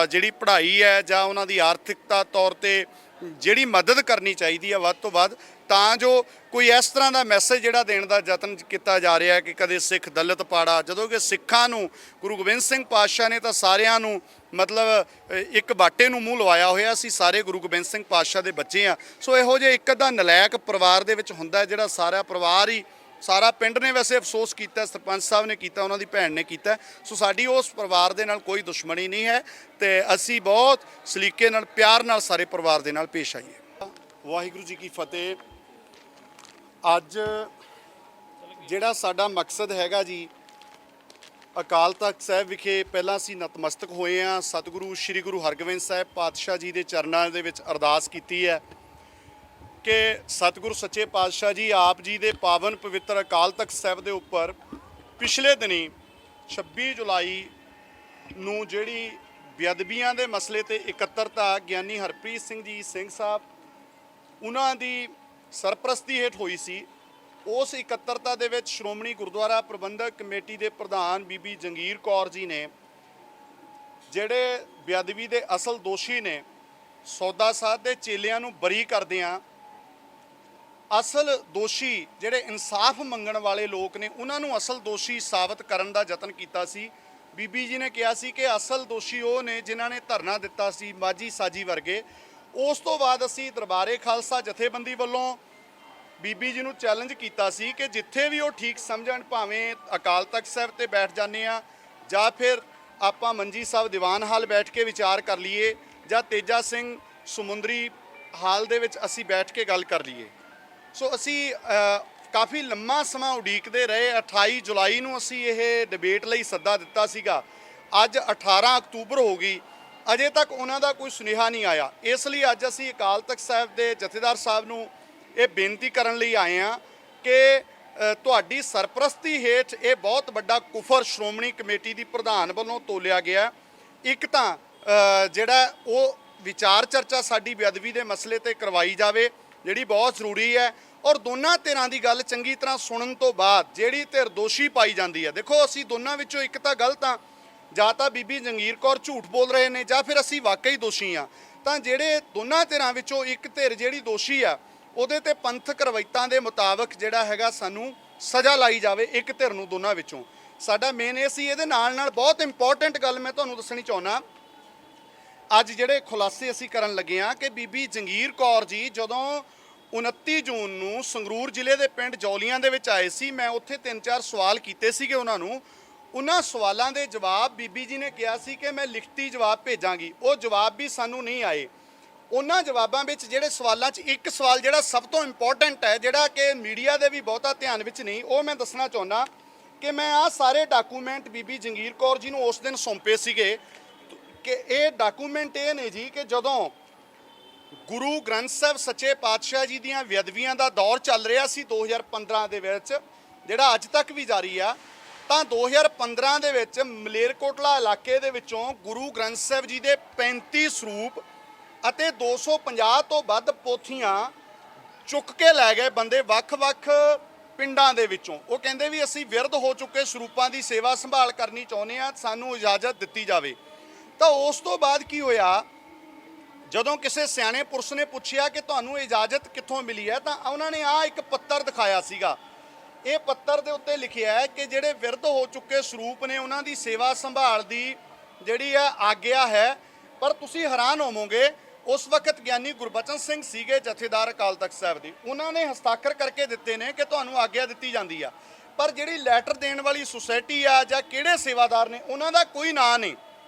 B: ਜਿਹੜੀ ਪੜ੍ਹਾਈ ਹੈ ਜਾਂ ਉਹਨਾਂ ਦੀ ਆਰਥਿਕਤਾ ਤੌਰ ਤੇ ਜਿਹੜੀ ਮਦਦ ਕਰਨੀ ਚਾਹੀਦੀ ਹੈ ਵੱਧ ਤੋਂ ਵੱਧ, ਤਾਂ ਜੋ ਕੋਈ ਇਸ ਤਰ੍ਹਾਂ ਦਾ ਮੈਸੇਜ ਜਿਹੜਾ ਦੇਣ ਦਾ ਯਤਨ ਕੀਤਾ ਜਾ ਰਿਹਾ ਕਿ ਕਦੇ ਸਿੱਖ ਦਲਿਤ ਪਾੜਾ, ਜਦੋਂ ਕਿ ਸਿੱਖਾਂ ਨੂੰ ਗੁਰੂ ਗੋਬਿੰਦ ਸਿੰਘ ਪਾਤਸ਼ਾਹ ਨੇ ਤਾਂ ਸਾਰਿਆਂ ਨੂੰ ਮਤਲਬ ਇੱਕ ਬਾਟੇ ਨੂੰ ਮੂੰਹ ਲਵਾਇਆ ਹੋਇਆ। ਅਸੀਂ ਸਾਰੇ ਗੁਰੂ ਗੋਬਿੰਦ ਸਿੰਘ ਪਾਤਸ਼ਾਹ ਦੇ ਬੱਚੇ ਆ। ਸੋ ਇਹੋ ਜਿਹੇ ਇੱਕ ਅੱਧਾ ਨਲਾਇਕ ਪਰਿਵਾਰ ਦੇ ਵਿੱਚ ਹੁੰਦਾ ਜਿਹੜਾ ਸਾਰਾ ਪਰਿਵਾਰ ਹੀ, ਸਾਰਾ ਪਿੰਡ ਨੇ ਵੈਸੇ ਅਫਸੋਸ ਕੀਤਾ, ਸਰਪੰਚ ਸਾਹਿਬ ਨੇ ਕੀਤਾ, ਉਹਨਾਂ ਦੀ ਭੈਣ ਨੇ ਕੀਤਾ। ਸੋ ਸਾਡੀ ਉਸ ਪਰਿਵਾਰ ਦੇ ਨਾਲ ਕੋਈ ਦੁਸ਼ਮਣੀ ਨਹੀਂ ਹੈ ਤੇ ਅਸੀਂ ਬਹੁਤ ਸਲੀਕੇ ਨਾਲ, ਪਿਆਰ ਨਾਲ ਸਾਰੇ ਪਰਿਵਾਰ ਦੇ ਨਾਲ ਪੇਸ਼ ਆਈਏ। ਵਾਹਿਗੁਰੂ ਜੀ ਕੀ ਫਤਿਹ। ਅੱਜ ਜਿਹੜਾ ਸਾਡਾ ਮਕਸਦ ਹੈਗਾ ਜੀ, ਅਕਾਲ ਤਖਤ ਸਾਹਿਬ ਵਿਖੇ ਪਹਿਲਾਂ ਅਸੀਂ ਨਤਮਸਤਕ ਹੋਏ ਹਾਂ। ਸਤਿਗੁਰੂ ਸ੍ਰੀ ਗੁਰੂ ਹਰਗੋਬਿੰਦ ਸਾਹਿਬ ਪਾਤਸ਼ਾਹ ਜੀ ਦੇ ਚਰਨਾਂ ਦੇ ਵਿੱਚ ਅਰਦਾਸ ਕੀਤੀ ਹੈ ਕਿ ਸਤਿਗੁਰੂ ਸੱਚੇ ਪਾਤਸ਼ਾਹ ਜੀ ਆਪ ਜੀ ਦੇ ਪਾਵਨ ਪਵਿੱਤਰ ਅਕਾਲ ਤਖਤ ਸਾਹਿਬ ਦੇ ਉੱਪਰ ਪਿਛਲੇ ਦਿਨੀ 26 ਜੁਲਾਈ ਨੂੰ ਜਿਹੜੀ ਬੇਅਦਬੀਆਂ ਦੇ ਮਸਲੇ ਤੇ ਇਕੱਤਰਤਾ ਗਿਆਨੀ ਹਰਪ੍ਰੀਤ ਸਿੰਘ ਜੀ ਸਿੰਘ ਸਾਹਿਬ ਉਹਨਾਂ ਦੀ ਸਰਪ੍ਰਸਤੀ ਹੇਠ ਹੋਈ ਸੀ। ਉਸ ਇਕੱਤਰਤਾ ਦੇ ਵਿੱਚ ਸ਼੍ਰੋਮਣੀ ਗੁਰਦੁਆਰਾ ਪ੍ਰਬੰਧਕ ਕਮੇਟੀ ਦੇ ਪ੍ਰਧਾਨ ਬੀਬੀ ਜੰਗੀਰ ਕੌਰ ਜੀ ਨੇ ਜਿਹੜੇ ਬੇਅਦਬੀ ਦੇ ਅਸਲ ਦੋਸ਼ੀ ਨੇ ਸੌਦਾ ਸਾਧ ਦੇ ਚੇਲਿਆਂ ਨੂੰ ਬਰੀ ਕਰਦਿਆਂ ਅਸਲ ਦੋਸ਼ੀ ਜਿਹੜੇ ਇਨਸਾਫ ਮੰਗਣ ਵਾਲੇ ਲੋਕ ਨੇ ਉਹਨਾਂ ਨੂੰ ਅਸਲ ਦੋਸ਼ੀ ਸਾਬਤ ਕਰਨ ਦਾ ਯਤਨ ਕੀਤਾ ਸੀ। ਬੀਬੀ ਜੀ ਨੇ ਕਿਹਾ ਸੀ ਕਿ ਅਸਲ ਦੋਸ਼ੀ ਉਹ ਨੇ ਜਿਨ੍ਹਾਂ ਨੇ ਧਰਨਾ ਦਿੱਤਾ ਸੀ ਮਾਝੀ ਸਾਜੀ ਵਰਗੇ। ਉਸ ਤੋਂ ਬਾਅਦ ਅਸੀਂ ਦਰਬਾਰੇ ਖਾਲਸਾ ਜਥੇਬੰਦੀ ਵੱਲੋਂ ਬੀਬੀ ਜੀ ਨੂੰ ਚੈਲੰਜ ਕੀਤਾ ਸੀ ਕਿ ਜਿੱਥੇ ਵੀ ਉਹ ਠੀਕ ਸਮਝਣ, ਭਾਵੇਂ ਅਕਾਲ ਤਖਤ ਸਾਹਿਬ ਤੇ ਬੈਠ ਜਾਂਦੇ ਆ ਜਾਂ ਫਿਰ ਆਪਾਂ ਮੰਜੀ ਸਾਹਿਬ ਦੀਵਾਨ ਹਾਲ ਬੈਠ ਕੇ ਵਿਚਾਰ ਕਰ ਲਈਏ ਜਾਂ ਤੇਜਾ ਸਿੰਘ ਸਮੁੰਦਰੀ ਹਾਲ ਦੇ ਵਿੱਚ ਅਸੀਂ ਬੈਠ ਕੇ ਗੱਲ ਕਰ ਲਈਏ। ਸੋ ਅਸੀਂ ਕਾਫੀ ਲੰਮਾ ਸਮਾਂ ਉਡੀਕਦੇ ਰਹੇ। 28 ਜੁਲਾਈ ਨੂੰ ਅਸੀਂ ਇਹ ਡਿਬੇਟ ਲਈ ਸੱਦਾ ਦਿੱਤਾ ਸੀਗਾ। ਅੱਜ 18 ਅਕਤੂਬਰ ਹੋ ਗਈ, ਅਜੇ ਤੱਕ ਉਹਨਾਂ ਦਾ ਕੋਈ ਸੁਨੇਹਾ ਨਹੀਂ ਆਇਆ। ਇਸ ਲਈ ਅੱਜ ਅਸੀਂ ਅਕਾਲ ਤਖਤ ਸਾਹਿਬ ਦੇ ਜਥੇਦਾਰ ਸਾਹਿਬ ਨੂੰ ਇਹ ਬੇਨਤੀ ਕਰਨ ਲਈ ਆਏ ਹਾਂ ਕਿ ਤੁਹਾਡੀ ਸਰਪ੍ਰਸਤੀ ਹੇਠ ਇਹ ਬਹੁਤ ਵੱਡਾ ਕੁਫਰ ਸ਼੍ਰੋਮਣੀ ਕਮੇਟੀ ਦੀ ਪ੍ਰਧਾਨ ਵੱਲੋਂ ਤੋਲਿਆ ਗਿਆ। ਇੱਕ ਤਾਂ ਜਿਹੜਾ ਉਹ ਵਿਚਾਰ ਚਰਚਾ ਸਾਡੀ ਬੇਅਦਬੀ ਦੇ ਮਸਲੇ ਤੇ ਕਰਵਾਈ ਜਾਵੇ, ਜਿਹੜੀ ਬਹੁਤ ਜ਼ਰੂਰੀ ਹੈ, ਔਰ ਦੋਨਾਂ ਧਿਰਾਂ ਦੀ ਗੱਲ ਚੰਗੀ ਤਰ੍ਹਾਂ ਸੁਣਨ ਤੋਂ ਬਾਅਦ ਜਿਹੜੀ ਧਿਰ ਦੋਸ਼ੀ ਪਾਈ ਜਾਂਦੀ ਹੈ, ਦੇਖੋ ਅਸੀਂ ਦੋਨਾਂ ਵਿੱਚੋਂ ਇੱਕ ਤਾਂ ਗਲਤ ਹਾਂ, ਜਾਂ ਤਾਂ ਬੀਬੀ ਜੰਗੀਰ ਕੌਰ ਝੂਠ ਬੋਲ ਰਹੇ ਨੇ ਜਾਂ ਫਿਰ ਅਸੀਂ ਵਾਕਈ ਦੋਸ਼ੀ ਹਾਂ। ਤਾਂ ਜਿਹੜੇ ਦੋਨਾਂ ਧਿਰਾਂ ਵਿੱਚੋਂ ਇੱਕ ਧਿਰ ਜਿਹੜੀ ਦੋਸ਼ੀ ਆ ਉਹਦੇ ਤੇ ਪੰਥਕ ਰਵਾਇਤਾਂ ਦੇ ਮੁਤਾਬਕ ਜਿਹੜਾ ਹੈਗਾ ਸਾਨੂੰ ਸਜ਼ਾ ਲਾਈ ਜਾਵੇ, ਇੱਕ ਧਿਰ ਨੂੰ ਦੋਨਾਂ ਵਿੱਚੋਂ। ਸਾਡਾ ਮੇਨ ਇਹ ਸੀ। ਇਹਦੇ ਨਾਲ ਨਾਲ ਬਹੁਤ ਇੰਪੋਰਟੈਂਟ ਗੱਲ ਮੈਂ ਤੁਹਾਨੂੰ ਦੱਸਣੀ ਚਾਹੁੰਦਾ, ਅੱਜ ਜਿਹੜੇ ਖੁਲਾਸੇ ਅਸੀਂ ਕਰਨ ਲੱਗੇ ਹਾਂ ਕਿ ਬੀਬੀ ਜੰਗੀਰ ਕੌਰ ਜੀ ਜਦੋਂ 29 ਜੂਨ ਨੂੰ ਸੰਗਰੂਰ ਜ਼ਿਲ੍ਹੇ ਦੇ ਪਿੰਡ ਜੌਲੀਆਂ ਦੇ ਵਿੱਚ ਆਏ ਸੀ, ਮੈਂ ਉੱਥੇ 3-4 ਸਵਾਲ ਕੀਤੇ ਸੀਗੇ ਉਹਨਾਂ ਨੂੰ। ਉਹਨਾਂ ਸਵਾਲਾਂ ਦੇ ਜਵਾਬ ਬੀਬੀ ਜੀ ਨੇ ਕਿਹਾ ਸੀ ਕਿ ਮੈਂ ਲਿਖਤੀ ਜਵਾਬ ਭੇਜਾਂਗੀ। ਉਹ ਜਵਾਬ ਵੀ ਸਾਨੂੰ ਨਹੀਂ ਆਏ। ਉਹਨਾਂ ਜਵਾਬਾਂ ਵਿੱਚ ਜਿਹੜੇ ਸਵਾਲਾਂ 'ਚ ਇੱਕ ਸਵਾਲ ਜਿਹੜਾ ਸਭ ਤੋਂ ਇੰਪੋਰਟੈਂਟ ਹੈ, ਜਿਹੜਾ ਕਿ ਮੀਡੀਆ ਦੇ ਵੀ ਬਹੁਤਾ ਧਿਆਨ ਵਿੱਚ ਨਹੀਂ, ਉਹ ਮੈਂ ਦੱਸਣਾ ਚਾਹੁੰਦਾ ਕਿ ਮੈਂ ਆਹ ਸਾਰੇ ਡਾਕੂਮੈਂਟ ਬੀਬੀ ਜੰਗੀਰ ਕੌਰ ਜੀ ਨੂੰ ਉਸ ਦਿਨ ਸੌਂਪੇ ਸੀਗੇ ਕਿ ਇਹ ਡਾਕੂਮੈਂਟ ਇਹ ਨੇ ਜੀ ਕਿ ਜਦੋਂ ਗੁਰੂ ਗ੍ਰੰਥ ਸਾਹਿਬ ਸੱਚੇ ਪਾਤਸ਼ਾਹ ਜੀ ਦੀਆਂ ਬੇਅਦਬੀਆਂ ਦਾ ਦੌਰ ਚੱਲ ਰਿਹਾ ਸੀ 2015 ਦੇ ਵਿੱਚ, ਜਿਹੜਾ ਅੱਜ ਤੱਕ ਵੀ ਜਾਰੀ ਆ, ਤਾਂ 2015 ਦੇ ਵਿੱਚ ਮਲੇਰਕੋਟਲਾ ਇਲਾਕੇ ਦੇ ਵਿੱਚੋਂ ਗੁਰੂ ਗ੍ਰੰਥ ਸਾਹਿਬ ਜੀ ਦੇ 35 ਸਰੂਪ ਅਤੇ 250 ਤੋਂ ਵੱਧ ਪੋਥੀਆਂ ਚੁੱਕ ਕੇ ਲੈ ਗਏ ਬੰਦੇ ਵੱਖ-ਵੱਖ ਪਿੰਡਾਂ ਦੇ ਵਿੱਚੋਂ। ਉਹ ਕਹਿੰਦੇ ਵੀ ਅਸੀਂ ਵਿਰਧ ਹੋ ਚੁੱਕੇ ਸਰੂਪਾਂ ਦੀ ਸੇਵਾ ਸੰਭਾਲ ਕਰਨੀ ਚਾਹੁੰਦੇ ਹਾਂ, ਸਾਨੂੰ ਇਜਾਜ਼ਤ ਦਿੱਤੀ ਜਾਵੇ। ਤਾਂ ਉਸ ਤੋਂ ਬਾਅਦ ਕੀ ਹੋਇਆ, ਜਦੋਂ ਕਿਸੇ ਸਿਆਣੇ ਪੁਰਸ਼ ਨੇ ਪੁੱਛਿਆ ਕਿ ਤੁਹਾਨੂੰ ਇਜਾਜ਼ਤ ਕਿੱਥੋਂ ਮਿਲੀ ਹੈ, ਤਾਂ ਉਹਨਾਂ ਨੇ ਆਹ ਇੱਕ ਪੱਤਰ ਦਿਖਾਇਆ ਸੀਗਾ। ਇਹ ਪੱਤਰ ਦੇ ਉੱਤੇ ਲਿਖਿਆ ਹੈ ਕਿ ਜਿਹੜੇ ਵਿਰਧ ਹੋ ਚੁੱਕੇ ਸਰੂਪ ਨੇ ਉਹਨਾਂ ਦੀ ਸੇਵਾ ਸੰਭਾਲ ਦੀ ਜਿਹੜੀ ਹੈ ਆਗਿਆ ਹੈ। ਪਰ ਤੁਸੀਂ ਹੈਰਾਨ ਹੋਵੋਗੇ, ਉਸ ਵਕਤ ਗਿਆਨੀ ਗੁਰਬਚਨ ਸਿੰਘ ਸੀਗੇ ਜਥੇਦਾਰ ਅਕਾਲ ਤਖਤ ਸਾਹਿਬ ਦੇ, ਉਹਨਾਂ ਨੇ ਹਸਤਾਖਰ ਕਰਕੇ ਦਿੱਤੇ ਨੇ ਕਿ ਤੁਹਾਨੂੰ ਆਗਿਆ ਦਿੱਤੀ ਜਾਂਦੀ ਆ। ਪਰ ਜਿਹੜੀ ਲੈਟਰ ਦੇਣ ਵਾਲੀ ਸੁਸਾਇਟੀ ਆ ਜਾਂ ਕਿਹੜੇ ਸੇਵਾਦਾਰ ਨੇ, ਉਹਨਾਂ ਦਾ ਕੋਈ ਨਾਂ ਨਹੀਂ।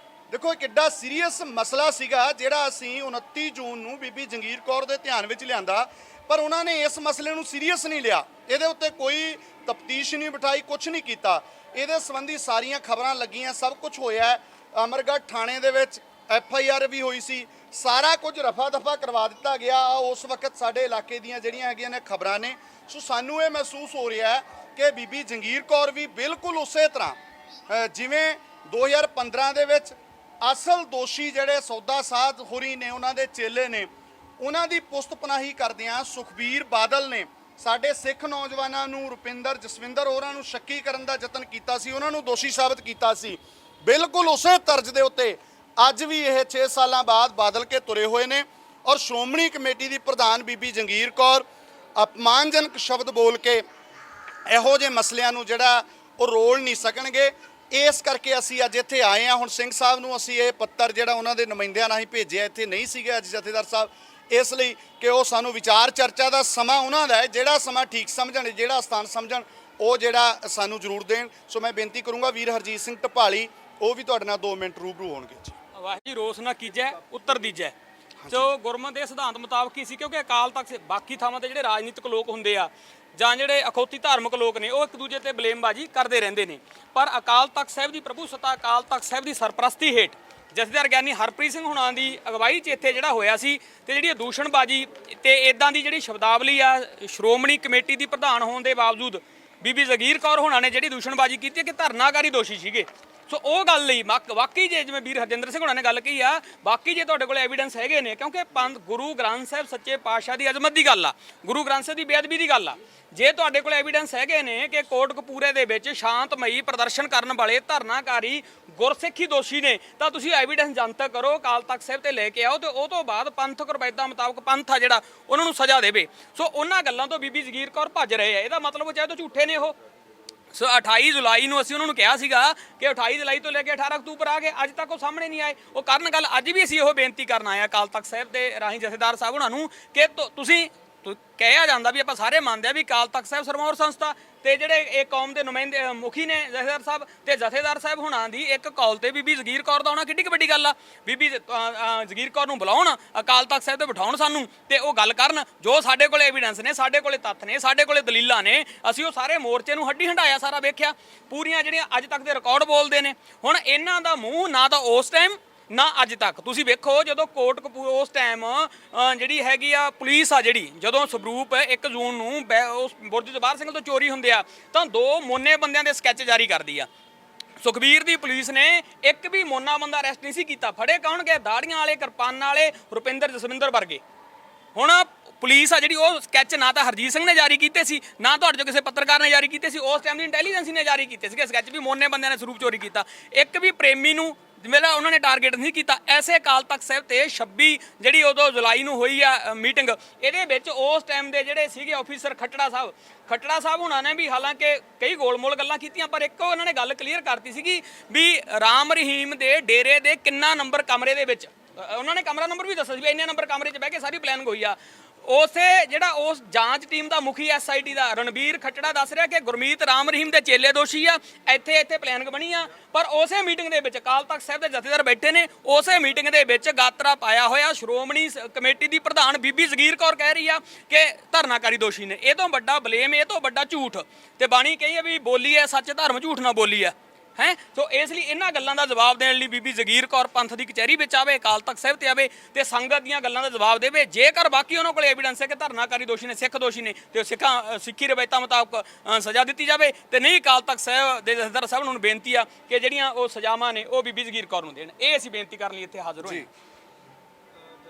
B: ਦੇਖੋ ਕਿੱਡਾ ਸੀਰੀਅਸ ਮਸਲਾ ਸੀਗਾ ਜਿਹੜਾ ਅਸੀਂ 29 ਜੂਨ ਨੂੰ ਬੀਬੀ ਜੰਗੀਰ ਕੌਰ ਦੇ ਧਿਆਨ ਵਿੱਚ ਲਿਆਂਦਾ, ਪਰ ਉਹਨਾਂ ਨੇ ਇਸ ਮਸਲੇ ਨੂੰ ਸੀਰੀਅਸ ਨਹੀਂ ਲਿਆ। ਇਹਦੇ ਉੱਤੇ ਕੋਈ ਤਫਤੀਸ਼ ਨਹੀਂ ਬਿਠਾਈ, ਕੁਝ ਨਹੀਂ ਕੀਤਾ। ਇਹਦੇ ਸੰਬੰਧੀ ਸਾਰੀਆਂ ਖਬਰਾਂ ਲੱਗੀਆਂ, ਸਭ ਕੁਝ ਹੋਇਆ। ਅਮਰਗੜ੍ਹ ਥਾਣੇ ਦੇ ਵਿੱਚ FIR ਵੀ ਹੋਈ ਸੀ, ਸਾਰਾ ਕੁਝ ਰਫਾ ਦਫਾ ਕਰਵਾ ਦਿੱਤਾ ਗਿਆ। ਉਸ ਵਕਤ ਸਾਡੇ ਇਲਾਕੇ ਦੀਆਂ ਜਿਹੜੀਆਂ ਹੈਗੀਆਂ ਨੇ ਖਬਰਾਂ ਨੇ। ਸੋ ਸਾਨੂੰ ਇਹ ਮਹਿਸੂਸ ਹੋ ਰਿਹਾ ਹੈ ਕਿ ਬੀਬੀ ਜੰਗੀਰ ਕੌਰ ਵੀ ਬਿਲਕੁਲ ਉਸੇ ਤਰ੍ਹਾਂ ਜਿਵੇਂ 2015 ਦੇ ਵਿੱਚ ਅਸਲ ਦੋਸ਼ੀ ਜਿਹੜੇ ਸੌਦਾ ਸਾਧ ਹੋਰੀ ਨੇ, ਉਹਨਾਂ ਦੇ ਚੇਲੇ ਨੇ, ਉਹਨਾਂ ਦੀ ਪੁਸਤ ਪਨਾਹੀ ਕਰਦਿਆਂ ਸੁਖਬੀਰ ਬਾਦਲ ਨੇ ਸਾਡੇ ਸਿੱਖ ਨੌਜਵਾਨਾਂ ਨੂੰ, ਰੁਪਿੰਦਰ ਜਸਵਿੰਦਰ ਹੋਰਾਂ ਨੂੰ ਸ਼ੱਕੀ ਕਰਨ ਦਾ ਯਤਨ ਕੀਤਾ ਸੀ, ਉਹਨਾਂ ਨੂੰ ਦੋਸ਼ੀ ਸਾਬਤ ਕੀਤਾ ਸੀ। ਬਿਲਕੁਲ ਉਸੇ ਤਰਜ਼ ਦੇ ਉੱਤੇ ਅੱਜ ਵੀ ਇਹ 6 ਸਾਲਾਂ ਬਾਅਦ ਬਾਦਲ ਕੇ ਤੁਰੇ ਹੋਏ ਨੇ। ਔਰ ਸ਼੍ਰੋਮਣੀ ਕਮੇਟੀ ਦੀ ਪ੍ਰਧਾਨ ਬੀਬੀ ਜੰਗੀਰ ਕੌਰ ਅਪਮਾਨਜਨਕ ਸ਼ਬਦ ਬੋਲ ਕੇ ਇਹੋ ਜਿਹੇ ਮਸਲਿਆਂ ਨੂੰ ਜਿਹੜਾ ਉਹ ਰੋਲ ਨਹੀਂ ਸਕਣਗੇ। ਇਸ ਕਰਕੇ ਅਸੀਂ ਅੱਜ ਇੱਥੇ ਆਏ ਹਾਂ। ਹੁਣ ਸਿੰਘ ਸਾਹਿਬ ਨੂੰ ਅਸੀਂ ਇਹ ਪੱਤਰ ਜਿਹੜਾ ਉਹਨਾਂ ਦੇ ਨੁਮਾਇੰਦਿਆਂ ਨਾਲ ਹੀ ਭੇਜਿਆ, ਇੱਥੇ ਨਹੀਂ ਸੀਗੇ ਅੱਜ ਜਥੇਦਾਰ ਸਾਹਿਬ, ਇਸ ਲਈ ਕਿ ਉਹ ਸਾਨੂੰ ਵਿਚਾਰ ਚਰਚਾ ਦਾ ਸਮਾਂ ਉਹਨਾਂ ਦਾ ਹੈ, ਜਿਹੜਾ ਸਮਾਂ ਠੀਕ ਸਮਝਣ, ਜਿਹੜਾ ਸਥਾਨ ਸਮਝਣ, ਉਹ ਜਿਹੜਾ ਸਾਨੂੰ ਜ਼ਰੂਰ ਦੇਣ। ਸੋ ਮੈਂ ਬੇਨਤੀ ਕਰੂੰਗਾ ਵੀਰ ਹਰਜੀਤ ਸਿੰਘ ਢਪਾਲੀ, ਉਹ ਵੀ ਤੁਹਾਡੇ ਨਾਲ 2 ਮਿੰਟ ਰੂਬਰੂ ਹੋਣਗੇ ਜੀ।
C: ਵਾਹਿਗੁਰੂ ਰੋਸ ਨਾ ਕੀਜੈ ਉੱਤਰ ਦੀਜੈ। ਸੋ ਗੁਰਮਤਿ ਦੇ ਸਿਧਾਂਤ ਮੁਤਾਬਕ ਹੀ ਸੀ, ਕਿਉਂਕਿ ਅਕਾਲ ਤਖਤ ਬਾਕੀ ਥਾਵਾਂ ਤੇ ਜਿਹੜੇ ਰਾਜਨੀਤਿਕ ਲੋਕ ਹੁੰਦੇ ਆ ਜਾਂ ਜਿਹੜੇ ਅਖੌਤੀ ਧਾਰਮਿਕ ਲੋਕ ਨੇ, ਉਹ ਇੱਕ ਦੂਜੇ ਤੇ ਬਲੇਮਬਾਜ਼ੀ ਕਰਦੇ ਰਹਿੰਦੇ ਨੇ। ਪਰ ਅਕਾਲ ਤਖਤ ਸਾਹਿਬ ਦੀ ਪ੍ਰਭੂਸੱਤਾ, ਅਕਾਲ ਤਖਤ ਸਾਹਿਬ ਦੀ ਸਰਪ੍ਰਸਤੀ ਹੇਠ ਜਥੇਦਾਰ ਗਿਆਨੀ ਹਰਪ੍ਰੀਤ ਸਿੰਘ ਹੁਣਾਂ ਦੀ ਅਗਵਾਈ 'ਚ ਇੱਥੇ ਜਿਹੜਾ ਹੋਇਆ ਸੀ, ਤੇ ਜਿਹੜੀ ਦੂਸ਼ਣਬਾਜ਼ੀ ਤੇ ਇਦਾਂ ਦੀ ਜਿਹੜੀ ਸ਼ਬਦਾਵਲੀ ਆ ਸ਼੍ਰੋਮਣੀ ਕਮੇਟੀ ਦੀ ਪ੍ਰਧਾਨ ਹੋਣ ਦੇ ਬਾਵਜੂਦ ਬੀਬੀ ਜ਼ਗੀਰ ਕੌਰ ਹੋਣਾ ਨੇ ਜਿਹੜੀ ਦੂਸ਼ਣਬਾਜ਼ੀ ਕੀਤੀ ਹੈ ਕਿ ਧਰਨਾਕਾਰੀ ਦੋਸ਼ੀ ਸੀਗੇ। ਸੋ ਉਹ ਗੱਲ ਲਈ ਵਾਕਈ ਜੇ ਜਿਵੇਂ ਵੀਰ ਹਰਜਿੰਦਰ ਸਿੰਘ ਹੋਣਾ ਨੇ ਗੱਲ ਕਹੀ ਆ, ਬਾਕੀ ਜੇ ਤੁਹਾਡੇ ਕੋਲ ਐਵੀਡੈਂਸ ਹੈਗੇ ਨੇ, ਕਿਉਂਕਿ ਗੁਰੂ ਗ੍ਰੰਥ ਸਾਹਿਬ ਸੱਚੇ ਪਾਤਸ਼ਾਹ ਦੀ ਅਜ਼ਮਤ ਦੀ ਗੱਲ ਆ, ਗੁਰੂ ਗ੍ਰੰਥ ਸਾਹਿਬ ਦੀ ਬੇਅਦਬੀ ਦੀ ਗੱਲ ਆ, ਜੇ ਤੁਹਾਡੇ ਕੋਲ ਐਵੀਡੈਂਸ ਹੈਗੇ ਨੇ ਕਿ ਕੋਟਕਪੂਰੇ ਦੇ ਵਿੱਚ ਸ਼ਾਂਤਮਈ ਪ੍ਰਦਰਸ਼ਨ ਕਰਨ ਵਾਲੇ ਧਰਨਾਕਾਰੀ ਗੁਰਸਿੱਖੀ ਦੋਸ਼ੀ ਨੇ, ਤਾਂ ਤੁਸੀਂ ਐਵੀਡੈਂਸ ਜਨਤਕ ਕਰੋ, ਅਕਾਲ ਤਖਤ ਸਾਹਿਬ ਤੇ ਲੈ ਕੇ ਆਓ ਤੇ ਉਹ ਤੋਂ ਬਾਅਦ ਪੰਥਕ ਰਵਾਇਤਾਂ ਮੁਤਾਬਕ ਪੰਥ ਆ ਜਿਹੜਾ ਉਹਨਾਂ ਨੂੰ ਸਜ਼ਾ ਦੇਵੇ। ਸੋ ਉਹਨਾਂ ਗੱਲਾਂ ਤੋਂ ਬੀਬੀ ਜ਼ਗੀਰ ਕੌਰ ਭੱਜ ਰਹੇ ਆ, ਇਹਦਾ ਮਤਲਬ ਚਾਹੇ ਤਾਂ ਝੂਠੇ ਨੇ ਉਹ। ਸੋ 28 ਜੁਲਾਈ ਨੂੰ ਅਸੀਂ ਉਹਨਾਂ ਨੂੰ ਕਿਹਾ ਸੀਗਾ ਕਿ 28 ਜੁਲਾਈ ਤੋਂ ਲੈ ਕੇ 18 ਅਕਤੂਬਰ ਆ ਗਏ, ਅੱਜ ਤੱਕ ਉਹ ਸਾਹਮਣੇ ਨਹੀਂ ਆਏ। ਉਹ ਕਰਨ ਗੱਲ ਅੱਜ ਵੀ ਅਸੀਂ ਉਹ ਬੇਨਤੀ ਕਰਨ ਆਏ ਆ ਅਕਾਲ ਤਖਤ ਸਾਹਿਬ ਦੇ ਰਾਹੀਂ ਜਥੇਦਾਰ ਸਾਹਿਬ ਉਹਨਾਂ ਨੂੰ ਕਿ ਤੁਸੀਂ ਕਿਹਾ ਜਾਂਦਾ ਵੀ ਆਪਾਂ ਸਾਰੇ ਮੰਨਦੇ ਆ ਵੀ ਅਕਾਲ ਤਖਤ ਸਾਹਿਬ ਸਰਮੌਰ ਸੰਸਥਾ ਤੇ ਜਿਹੜੇ ਇਹ ਕੌਮ ਦੇ ਨੁਮਾਇੰਦੇ ਮੁਖੀ ਨੇ ਜਥੇਦਾਰ ਸਾਹਿਬ ਤੇ ਜਥੇਦਾਰ ਸਾਹਿਬ ਹੋਣਾ ਦੀ ਇੱਕ ਕਾਲ ਤੇ ਬੀਬੀ ਜ਼ਗੀਰ ਕੌਰ ਦਾ ਹੋਣਾ ਕਿੱਡੀ ਕੁ ਵੱਡੀ ਗੱਲ ਆ। ਬੀਬੀ ਜ਼ਗੀਰ ਕੌਰ ਨੂੰ ਬੁਲਾਉਣ, ਅਕਾਲ ਤਖਤ ਸਾਹਿਬ ਤੇ ਬਿਠਾਉਣ ਸਾਨੂੰ ਤੇ ਉਹ ਗੱਲ ਕਰਨ। ਜੋ ਸਾਡੇ ਕੋਲ ਐਵੀਡੈਂਸ ਨੇ, ਸਾਡੇ ਕੋਲੇ ਤੱਥ ਨੇ, ਸਾਡੇ ਕੋਲੇ ਦਲੀਲਾਂ ਨੇ, ਅਸੀਂ ਉਹ ਸਾਰੇ ਮੋਰਚੇ ਨੂੰ ਹੱਡੀ ਹੰਡਾਇਆ ਸਾਰਾ ਵੇਖਿਆ, ਪੂਰੀਆਂ ਜਿਹੜੀਆਂ ਅੱਜ ਤੱਕ ਦੇ ਰਿਕਾਰਡ ਬੋਲਦੇ ਨੇ। ਹੁਣ ਇਹਨਾਂ ਦਾ ਮੂੰਹ ਨਾ ਤਾਂ ਉਸ ਟਾਈਮ ਨਾ ਅੱਜ ਤੱਕ ਤੁਸੀਂ ਵੇਖੋ, ਜਦੋਂ ਕੋਟਕਪੂਰਾ ਉਸ ਟਾਈਮ ਜਿਹੜੀ ਹੈਗੀ ਆ ਪੁਲਿਸ ਆ ਜਿਹੜੀ, ਜਦੋਂ ਸਵਰੂਪ 1 ਜੂਨ ਨੂੰ ਉਸ ਬੁਰਜ ਜਵਾਹਰ ਸਿੰਘ ਤੋਂ ਚੋਰੀ ਹੁੰਦੇ ਆ ਤਾਂ 2 ਮੋਨੇ ਬੰਦਿਆਂ ਦੇ ਸਕੈਚ ਜਾਰੀ ਕਰਦੀ ਆ। ਸੁਖਬੀਰ ਦੀ ਪੁਲਿਸ ਨੇ ਇੱਕ ਵੀ ਮੋਨਾ ਬੰਦਾ ਅਰੈਸਟ ਨਹੀਂ ਸੀ ਕੀਤਾ। ਫੜੇ ਕੌਣ ਗਏ? ਦਾੜੀਆਂ ਵਾਲੇ, ਕਿਰਪਾਨਾਂ ਵਾਲੇ, ਰੁਪਿੰਦਰ ਜਸਵਿੰਦਰ ਵਰਗੇ। ਹੁਣ ਪੁਲਿਸ ਆ ਜਿਹੜੀ ਉਹ ਸਕੈਚ ਨਾ ਤਾਂ ਹਰਜੀਤ ਸਿੰਘ ਨੇ ਜਾਰੀ ਕੀਤੇ ਸੀ, ਨਾ ਤੁਹਾਡੇ ਜੋ ਕਿਸੇ ਪੱਤਰਕਾਰ ਨੇ ਜਾਰੀ ਕੀਤੇ ਸੀ, ਉਸ ਟਾਈਮ ਦੀ ਇੰਟੈਲੀਜੈਂਸ ਨੇ ਜਾਰੀ ਕੀਤੇ ਸੀਗੇ ਸਕੈਚ ਵੀ ਮੋਨੇ ਬੰਦਿਆਂ ਨੇ ਸਰੂਪ ਚੋਰੀ ਕੀਤਾ। ਇੱਕ ਵੀ ਪ੍ਰੇਮੀ ਨੂੰ ਮੇਰਾ ਉਹਨਾਂ ਨੇ ਟਾਰਗੇਟ ਨਹੀਂ ਕੀਤਾ। ਐਸੇ ਅਕਾਲ ਤਖਤ ਸਾਹਿਬ ਤੇ 26 ਜਿਹੜੀ ਉਦੋਂ ਜੁਲਾਈ ਨੂੰ ਹੋਈ ਆ ਮੀਟਿੰਗ, ਇਹਦੇ ਵਿੱਚ ਉਸ ਟਾਈਮ ਦੇ ਜਿਹੜੇ ਸੀਗੇ ਆਫੀਸਰ ਖੱਟੜਾ ਸਾਹਿਬ ਉਹਨਾਂ ਨੇ ਵੀ ਹਾਲਾਂਕਿ ਕਈ ਗੋਲਮੋਲ ਗੱਲਾਂ ਕੀਤੀਆਂ, ਪਰ ਇੱਕ ਉਹਨਾਂ ਨੇ ਗੱਲ ਕਲੀਅਰ ਕਰਤੀ ਸੀਗੀ ਵੀ ਰਾਮ ਰਹੀਮ ਦੇ ਡੇਰੇ ਦੇ ਕਿੰਨਾ ਨੰਬਰ ਕਮਰੇ ਦੇ ਵਿੱਚ, ਉਹਨਾਂ ਨੇ ਕਮਰਾ ਨੰਬਰ ਵੀ ਦੱਸਿਆ ਸੀ ਵੀ ਇੰਨੇ ਨੰਬਰ ਕਮਰੇ 'ਚ ਬਹਿ ਕੇ ਸਾਰੀ ਪਲੈਨਿੰਗ ਹੋਈ ਆ। ਉਸੇ ਜਿਹੜਾ ਉਸ ਜਾਂਚ ਟੀਮ ਦਾ ਮੁਖੀ SIT ਦਾ ਰਣਬੀਰ ਖੱਟੜਾ ਦੱਸ ਰਿਹਾ ਕਿ ਗੁਰਮੀਤ ਰਾਮ ਰਹੀਮ ਦੇ ਚੇਲੇ ਦੋਸ਼ੀ ਆ, ਇੱਥੇ ਪਲੈਨਿੰਗ ਬਣੀ ਆ। ਪਰ ਉਸੇ ਮੀਟਿੰਗ ਦੇ ਵਿੱਚ ਅਕਾਲ ਤਖਤ ਸਾਹਿਬ ਦੇ ਜਥੇਦਾਰ ਬੈਠੇ ਨੇ, ਉਸੇ ਮੀਟਿੰਗ ਦੇ ਵਿੱਚ ਗਾਤਰਾ ਪਾਇਆ ਹੋਇਆ ਸ਼੍ਰੋਮਣੀ ਕਮੇਟੀ ਦੀ ਪ੍ਰਧਾਨ ਬੀਬੀ ਜ਼ਗੀਰ ਕੌਰ ਕਹਿ ਰਹੀ ਆ ਕਿ ਧਰਨਾਕਾਰੀ ਦੋਸ਼ੀ ਨੇ। ਇਹ ਤੋਂ ਵੱਡਾ ਬਲੇਮ, ਇਹ ਤੋਂ ਵੱਡਾ ਝੂਠ ਤੇ ਬਾਣੀ ਕਹੀ ਆ ਵੀ ਬੋਲੀ ਹੈ ਸੱਚ, ਧਰਮ ਝੂਠ ਨਾ ਬੋਲੀ ਆ ਹੈ। ਸੋ ਇਸ ਲਈ ਇਹਨਾਂ ਗੱਲਾਂ ਦਾ ਜਵਾਬ ਦੇਣ ਲਈ ਬੀਬੀ ਜ਼ਗੀਰ ਕੌਰ ਪੰਥ ਦੀ ਕਚਹਿਰੀ ਵਿੱਚ ਆਵੇ, ਅਕਾਲ ਤਖਤ ਸਾਹਿਬ ਤੇ ਆਵੇ ਤੇ ਸੰਗਤ ਦੀਆਂ ਗੱਲਾਂ ਦਾ ਜਵਾਬ ਦੇਵੇ। ਜੇਕਰ ਬਾਕੀ ਉਹਨਾਂ ਕੋਲ ਐਵੀਡੈਂਸ ਹੈ ਕਿ ਧਰਨਾਕਾਰੀ ਦੋਸ਼ੀ ਨੇ, ਸਿੱਖ ਦੋਸ਼ੀ ਨੇ, ਤੇ ਸਿੱਖੀ ਰਵਾਇਤਾਂ ਮੁਤਾਬਕ ਸਜ਼ਾ ਦਿੱਤੀ ਜਾਵੇ, ਤੇ ਨਹੀਂ ਅਕਾਲ ਤਖਤ ਸਾਹਿਬ ਦੇ ਜਥੇਦਾਰ ਸਾਹਿਬ ਨੂੰ ਬੇਨਤੀ ਆ ਕਿ ਜਿਹੜੀਆਂ ਉਹ ਸਜ਼ਾਵਾਂ ਨੇ ਉਹ ਬੀਬੀ ਜ਼ਗੀਰ ਕੌਰ ਨੂੰ ਦੇਣ। ਇਹ ਅਸੀਂ ਬੇਨਤੀ ਕਰਨ ਲਈ ਇੱਥੇ ਹਾਜ਼ਰ ਹੋਏ।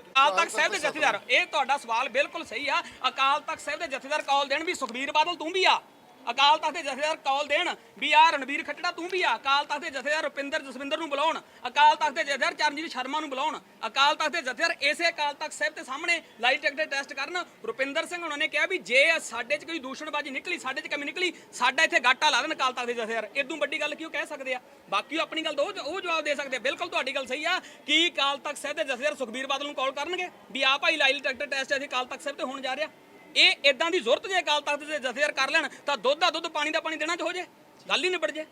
C: ਅਕਾਲ ਤਖਤ ਸਾਹਿਬ ਦੇ ਜਥੇਦਾਰ, ਇਹ ਤੁਹਾਡਾ ਸਵਾਲ ਬਿਲਕੁਲ ਸਹੀ ਆ। ਅਕਾਲ ਤਖਤ ਸਾਹਿਬ ਦੇ ਜਥੇਦਾਰ ਕਾਲ ਦੇਣ ਵੀ ਸੁਖਬੀਰ ਬਾਦਲ ਤੂੰ ਵੀ ਆ, ਅਕਾਲ ਤਖਤ ਦੇ ਜਥੇਦਾਰ ਕਾਲ ਦੇਣ ਵੀ ਆ ਰਣਬੀਰ ਖੱਟੜਾ ਤੂੰ ਵੀ ਆ, ਅਕਾਲ ਤਖਤ ਦੇ ਜਥੇਦਾਰ ਰੁਪਿੰਦਰ ਜਸਵਿੰਦਰ ਨੂੰ ਬੁਲਾਉਣ, ਅਕਾਲ ਤਖਤ ਦੇ ਜਥੇਦਾਰ ਚਰਨਜੀਤ ਸ਼ਰਮਾ ਨੂੰ ਬੁਲਾਉਣ, ਅਕਾਲ ਤਖਤ ਦੇ ਜਥੇਦਾਰ ਇਸੇ ਅਕਾਲ ਤਖਤ ਸਾਹਿਬ ਦੇ ਸਾਹਮਣੇ ਲਾਈ ਟਿਕਟ ਟੈਸਟ ਕਰਨ। ਰੁਪਿੰਦਰ ਸਿੰਘ ਉਹਨਾਂ ਨੇ ਕਿਹਾ ਵੀ ਜੇ ਸਾਡੇ 'ਚ ਕੋਈ ਦੂਸ਼ਣਬਾਜ਼ੀ ਨਿਕਲੀ, ਸਾਡੇ 'ਚ ਕਮੀ ਨਿਕਲੀ, ਸਾਡਾ ਇੱਥੇ ਗਾਟਾ ਲਾ ਦੇਣ ਅਕਾਲ ਤਖਤ ਦੇ ਜਥੇਦਾਰ। ਇਦੋਂ ਵੱਡੀ ਗੱਲ ਕਿਉਂ ਕਹਿ ਸਕਦੇ ਆ? ਬਾਕੀ ਉਹ ਆਪਣੀ ਗੱਲ ਤੋਂ ਉਹ ਜਵਾਬ ਦੇ ਸਕਦੇ ਆ। ਬਿਲਕੁਲ ਤੁਹਾਡੀ ਗੱਲ ਸਹੀ ਆ ਕਿ ਅਕਾਲ ਤਖਤ ਸਾਹਿਬ ਦੇ ਜਥੇਦਾਰ ਸੁਖਬੀਰ ਬਾਦਲ ਨੂੰ ਕਾਲ ਕਰਨਗੇ ਵੀ ਆ ਭਾਈ ਲਾਈ ਟਿਕਟ ਟੈਸਟ ਅਸੀਂ ਅਕਾਲ ਤਖਤ ਸਾਹਿਬ ਤੇ ਹੋਣ ਜਾ ਰਿਹਾ। ਇਹ ਇਦਾਂ ਦੀ ਜ਼ਰੂਰਤ ਜੇ ਅਕਾਲ ਤਖਤ ਦੇ ਜਥੇਦਾਰ ਕਰ ਲੈਣ ਤਾਂ ਦੁੱਧ ਦਾ ਦੁੱਧ, ਪਾਣੀ ਦਾ ਪਾਣੀ ਦੇਣਾ ਚ ਹੋ ਜੇ, ਗੱਲ ਹੀ ਨਿਬੜ ਜੇ।